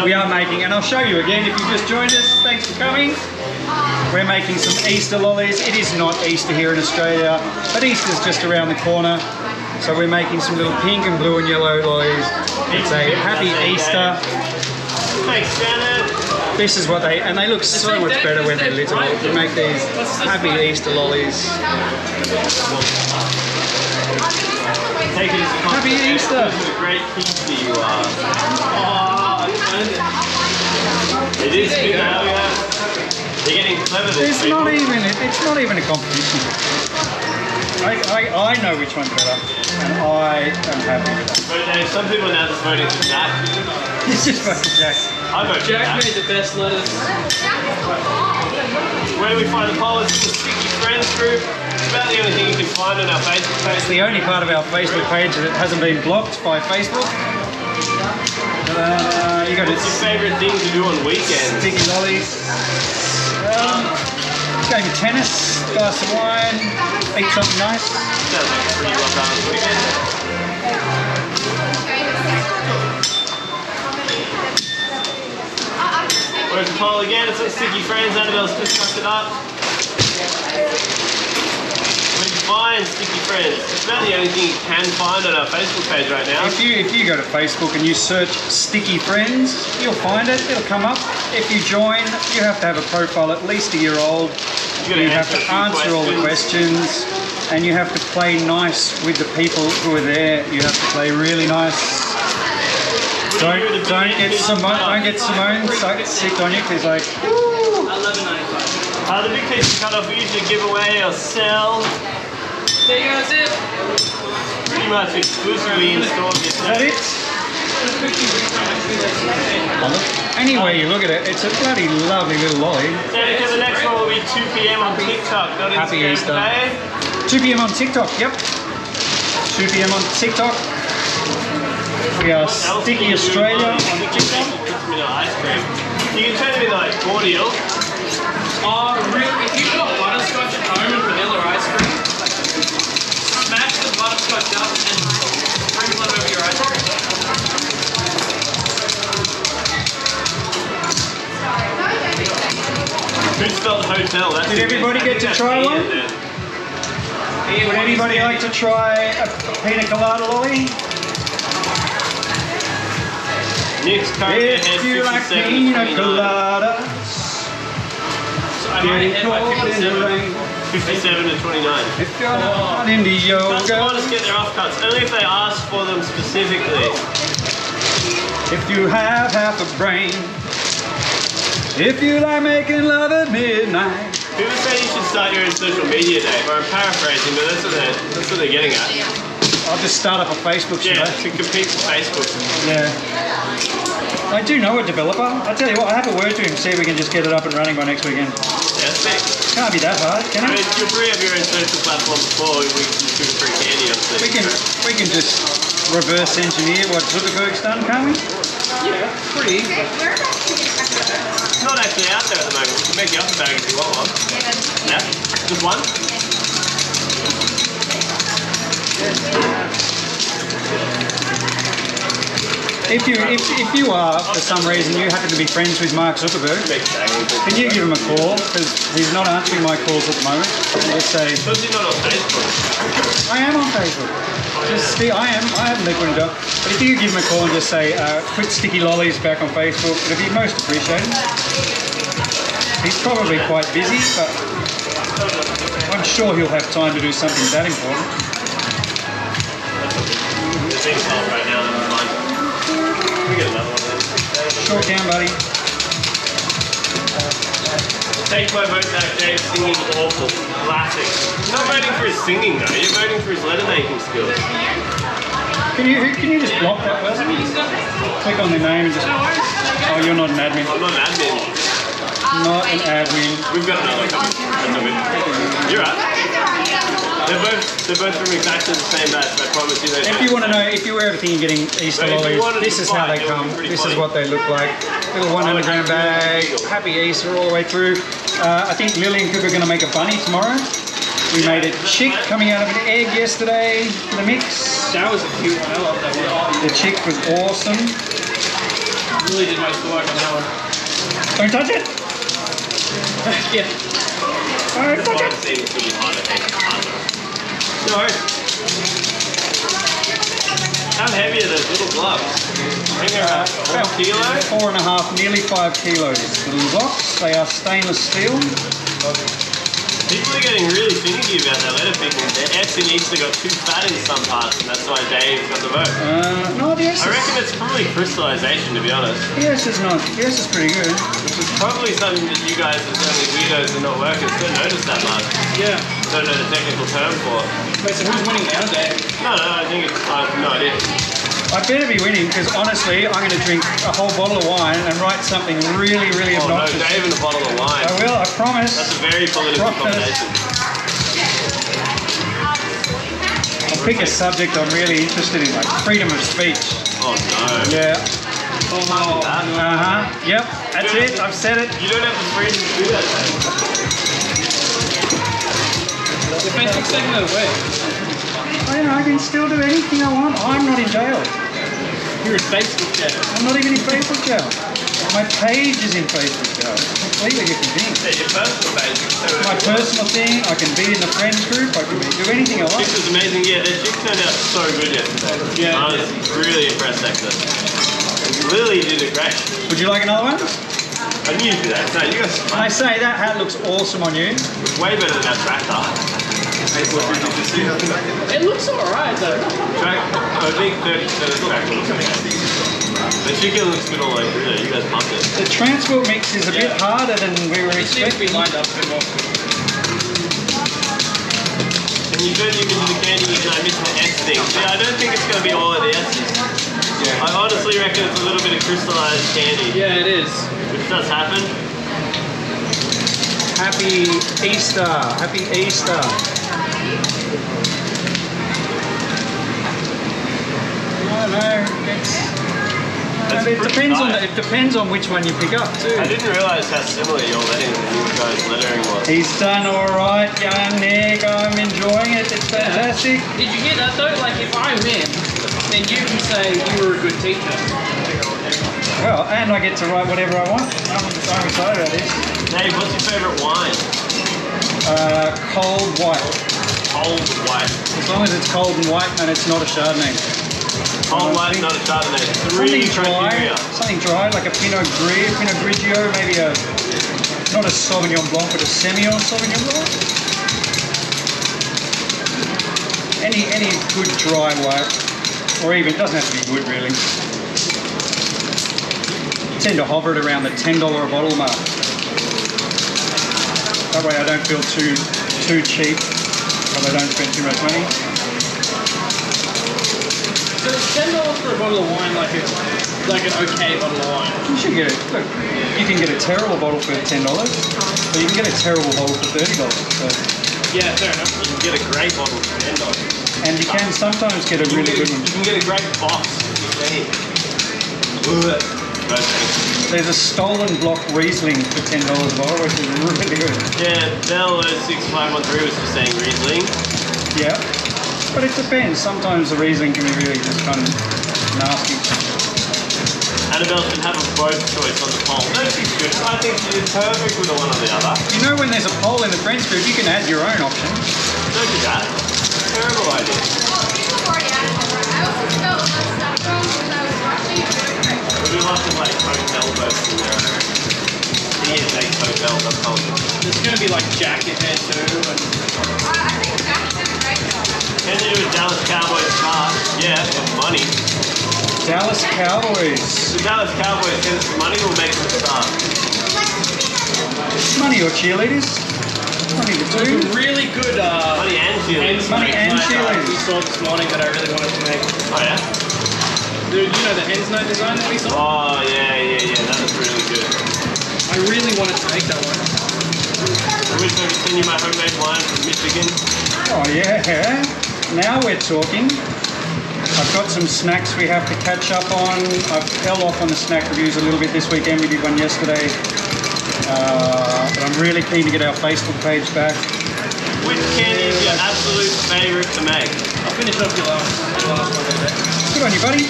We are making, and I'll show you again if you just joined us. Thanks for coming. We're making some Easter lollies. It is not Easter here in Australia, but Easter's just around the corner. So we're making some little pink and blue and yellow lollies. It's a happy Easter. Thanks, Janet. This is what they look so much better when they're little. We make these happy Easter lollies. Take it as a Happy compliment. Easter. This is a great pizza you are. Oh, It is good now, yeah. You're getting clever this It's not even a competition. I know which one's better, and I am happy with that. So Dave, some people are now just voting for Jack. It's just fucking Jack. I vote for Jack Jack. made the best lettuce. Where do we find the poll? It's the Sticky Friends group. It's about the only thing you can find on our Facebook page. It's the only part of our Facebook page that hasn't been blocked by Facebook. You got What's your favourite thing to do on weekends? sticky lollies. Game of tennis, glass of wine, eat something nice. Sounds like a pretty well balanced weekend. Where's the poll again? It's at Sticky Friends. Annabelle's just fucked it up. Where do you find Sticky Friends? It's about the only thing you can find on our Facebook page right now. If you go to Facebook and you search Sticky Friends, you'll find it. It'll come up. If you join, you have to have a profile at least a year old. You have to answer all the questions, and you have to play nice with the people who are there. You have to play really nice. Don't get Simone sick on you because like. $11.95. The big piece of cut off we usually give away or sell. There you go, that's it. Pretty much exclusively in store. Is that it? Any way you look at it, it's a bloody lovely little lolly. So because the next one will be 2 PM on TikTok, not Happy Instagram Easter. today. 2 PM on TikTok, yep. 2 PM on TikTok. We are Sticky Australia on TikTok. Ice cream. You can turn it into like cordial. Oh, really? If you've got butterscotch at home and vanilla ice cream, smash the butterscotch up and sprinkle it over your ice cream. Who spelled hotel? That's Did everybody get to try one? Would anybody like to try a pina colada lolly? Nick's currently If ahead you like 57 pina to 29. coladas, So I might getting hit my cold in the 57. rain. 57 to 29. If you're not into Customers yoga, get their offcuts only if they ask for them specifically. if you have half a brain, if you like making love at midnight. People say you should start your own social media, Dave. I'm paraphrasing, but that's what they're getting at. I'll just start up a Facebook Yeah, today. to compete with Facebook. Yeah. I do know a developer. I tell you what, I have a word to him, see if we can just get it up and running by next weekend. Yeah, sick. Can't be that hard, can I it? mean, you'll probably have your own social platform before we just do free candy, obviously. We can just reverse engineer what Zuckerberg's done, can't we? Yeah, pretty easy. It's not actually out there at the moment. We can make you up a bag if you want one. Yeah? Just one? If you are, for some reason, you happen to be friends with Mark Zuckerberg, can you give him a call? Because he's not answering my calls at the moment. And just say, Because you're not on Facebook. I am on Facebook. Just see, I haven't been putting it up. But if you give him a call and just say, put Sticky Lollies back on Facebook, it'd be most appreciated. He's probably quite busy, but I'm sure he'll have time to do something that important. It's being sold right now, that's fine. We get another one then. Sure can, buddy. Take my vote back, Dave. Singing awful. Classic. You're not voting for his singing though, you're voting for his letter making skills. Can you just block that person? Click on their name and just... Oh, you're not an admin. I'm not an admin. Not an admin. We've got another one coming. That's all good. You're right. They're both from exactly the same batch, I promise you. If you want to know, if you were ever thinking of getting Easter But if you lollies, wanted this to is how buy they it, it would come. be pretty This is funny. what they look like. Little 100 gram bag. Happy Easter all the way through. I think Lily and Coop are going to make a bunny tomorrow. We made a chick coming out of an egg yesterday for the mix. That was a cute one. I love that one. The chick was awesome. Really did most of the work on that one. Don't touch it. Yeah. Don't touch it. Seems to be harder. No. How heavy are those little gloves? I think they're about 1 kilo. 4.5, nearly 5 kilos. The blocks, they are stainless steel. People are getting really finicky about that letter picking. The S in Easter got too fat in some parts, and that's why Dave got the vote. No, the S I is, reckon it's probably crystallization, to be honest. the S is not. The S is pretty good. Which is probably something that you guys as only weirdos and not workers don't notice that much. Yeah. Don't know the technical term for it. Wait, so who's winning now, Dave? No, I think it's, I have no idea. I better be winning because honestly, I'm going to drink a whole bottle of wine and write something really, really Oh no, obnoxious. Dave and a bottle of wine. I will. I promise. That's a very political Promise. combination. I'll pick a subject I'm really interested in, like freedom of speech. Oh no. Yeah. Oh, Yep. That's it. I've said it. You don't have the freedom to do that, Dave. The Facebook's taking it away. I can still do anything I want. I'm not in jail. You're in Facebook jail. I'm not even in Facebook jail. My page is in Facebook jail. It's a completely different thing. Yeah, your personal page. My personal thing, I can be in the friends group, I can do anything I want. This was amazing. Yeah, that chick turned out so good yesterday. Yeah, I was really impressed, actually. Lily did it great. Would you like another one? I knew you'd do that. No, you guys I say that hat looks awesome on you. way better than that tractor. It looks alright though. I think 30% of the tractor looks amazing. The chicken looks good all over. Really, you guys pumped it. The transport mix is a bit harder than we were It needs to be expecting. lined up a bit more. And you said you can do the candy and I missed the S thing. See, I don't think it's going to be all of the S's. I honestly reckon it's a little bit of crystallized candy, Yeah, it is. which does happen. Happy Easter. Happy Easter. don't know. It depends on which one you pick up too. I didn't realise how similar your lettering and you guys' lettering was. He's done all right, young Nick. I'm enjoying it. It's fantastic. Did you hear that though? Like if I win, then you can say you were a good teacher. Well, and I get to write whatever I want. I'm excited about this. Dave, what's your favourite wine? Cold white. Cold white. As long as it's cold and white and it's not a Chardonnay. Cold white, not a Chardonnay. Three criteria. Something dry, like a Pinot Grigio, maybe not a Sauvignon Blanc, but a Semillon Sauvignon Blanc. Any good dry white, or even, it doesn't have to be good really. Tend to hover at around the $10 a bottle mark. That way I don't feel too cheap, but I don't spend too much money. So it's $10 for a bottle of wine, like an okay bottle of wine. You should get it. Look, you can get a terrible bottle for $10, but you can get a terrible bottle for $30. So. Yeah, fair enough. You can get a great bottle for $10. And you can sometimes get a really good one. You can get a great box for $15. There's a stolen block Riesling for $10 a bottle, which is really good. Yeah, Bell 6513 was just saying Riesling. Yeah, but it depends. Sometimes the Riesling can be really just kind of nasty. Annabelle can have a both choice on the poll. No, she's good. I think she did perfect with the one or the other. You know, when there's a poll in the French group, you can add your own option. Don't do that. Terrible idea. Well, people have already added them. I also spelled my stuff wrong when I was rushing. We do lots of like hotel versions in there. DSHhotel.com. There's going to be like jacket hair too. And I think Jack did a great job. Can you do a Dallas Cowboys start? Yeah, for money. Dallas Cowboys. The Dallas Cowboys get some money, will make them start. Money or cheerleaders? Money to there's do. a really good Money and cheerleaders. Money and we cheerleaders. saw this morning that I really wanted to make. Oh yeah? Dude, you know the hen's note design that we saw? Oh yeah, that was really good. I really wanted to make that one. I wish I could send you my homemade wine from Michigan. Oh yeah. Now we're talking. I've got some snacks we have to catch up on. I've held off on the snack reviews a little bit this weekend. We did one yesterday. But I'm really keen to get our Facebook page back. Which candy is your absolute favourite to make? I'll finish off your last one in a bit. Good on you, buddy.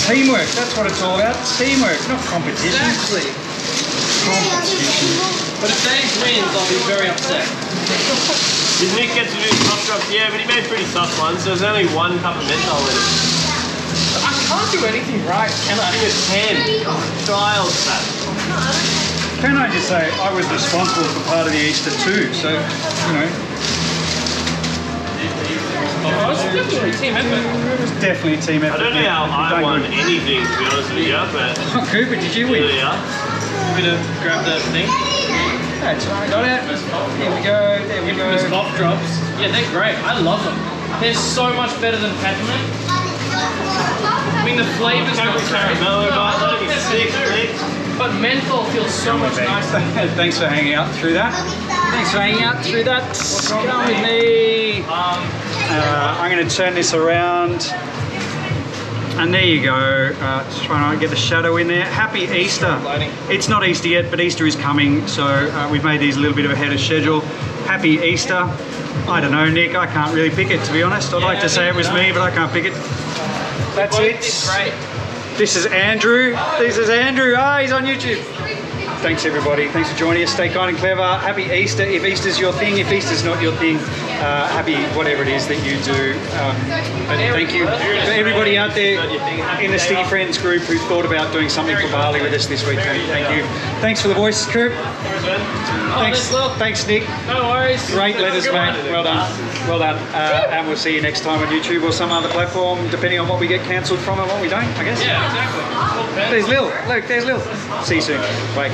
Teamwork, that's what it's all about. Teamwork, not competition. Exactly. Competition. But if Dave wins, I'll be very upset. Did Nick get to do soft drops? Yeah, but he made pretty soft ones. There's only 1 cup of menthol in it. I can't do anything right, can I? It's 10. Child's fat. Can I just say, I was responsible for part of the Easter too, so, you know. Oh, it's definitely a team effort. It was definitely a team effort. I don't know how I Done won good. anything, to be honest with you, but Oh, Cooper, did you win? yeah. I'm gonna grab the thing. That's right, got it. There we go, there we go. Infamous cough drops. Yeah, they're great. I love them. They're so much better than peppermint. I mean, the flavor's not great. Caramello, No, I love but peppermint too. But menthol feels so much nicer. Thanks for hanging out through that. Thanks for hanging out through that. Come with me. I'm going to turn this around. And there you go. Just trying to get the shadow in there. Happy Easter. It's not Easter yet, but Easter is coming. So we've made these a little bit of ahead of schedule. Happy Easter. I don't know, Nick. I can't really pick it, to be honest. I'd like to say it was me, but I can't pick it. That's it. It's great. This is Andrew. This is Andrew. Ah, he's on YouTube. Thanks, everybody. Thanks for joining us. Stay kind and clever. Happy Easter. If Easter's your thing, if Easter's not your thing, happy whatever it is that you do. But thank you for everybody out there in the Sticky Friends group who thought about doing something for Bali with us this weekend. Thank you. Thanks for the voices, Coop. Thanks, Nick. No worries. Great letters, mate. Well done. Well done. And we'll see you next time on YouTube or some other platform, depending on what we get cancelled from and what we don't, I guess. Yeah, exactly. There's Lil. Look, there's Lil. See you soon. Bye.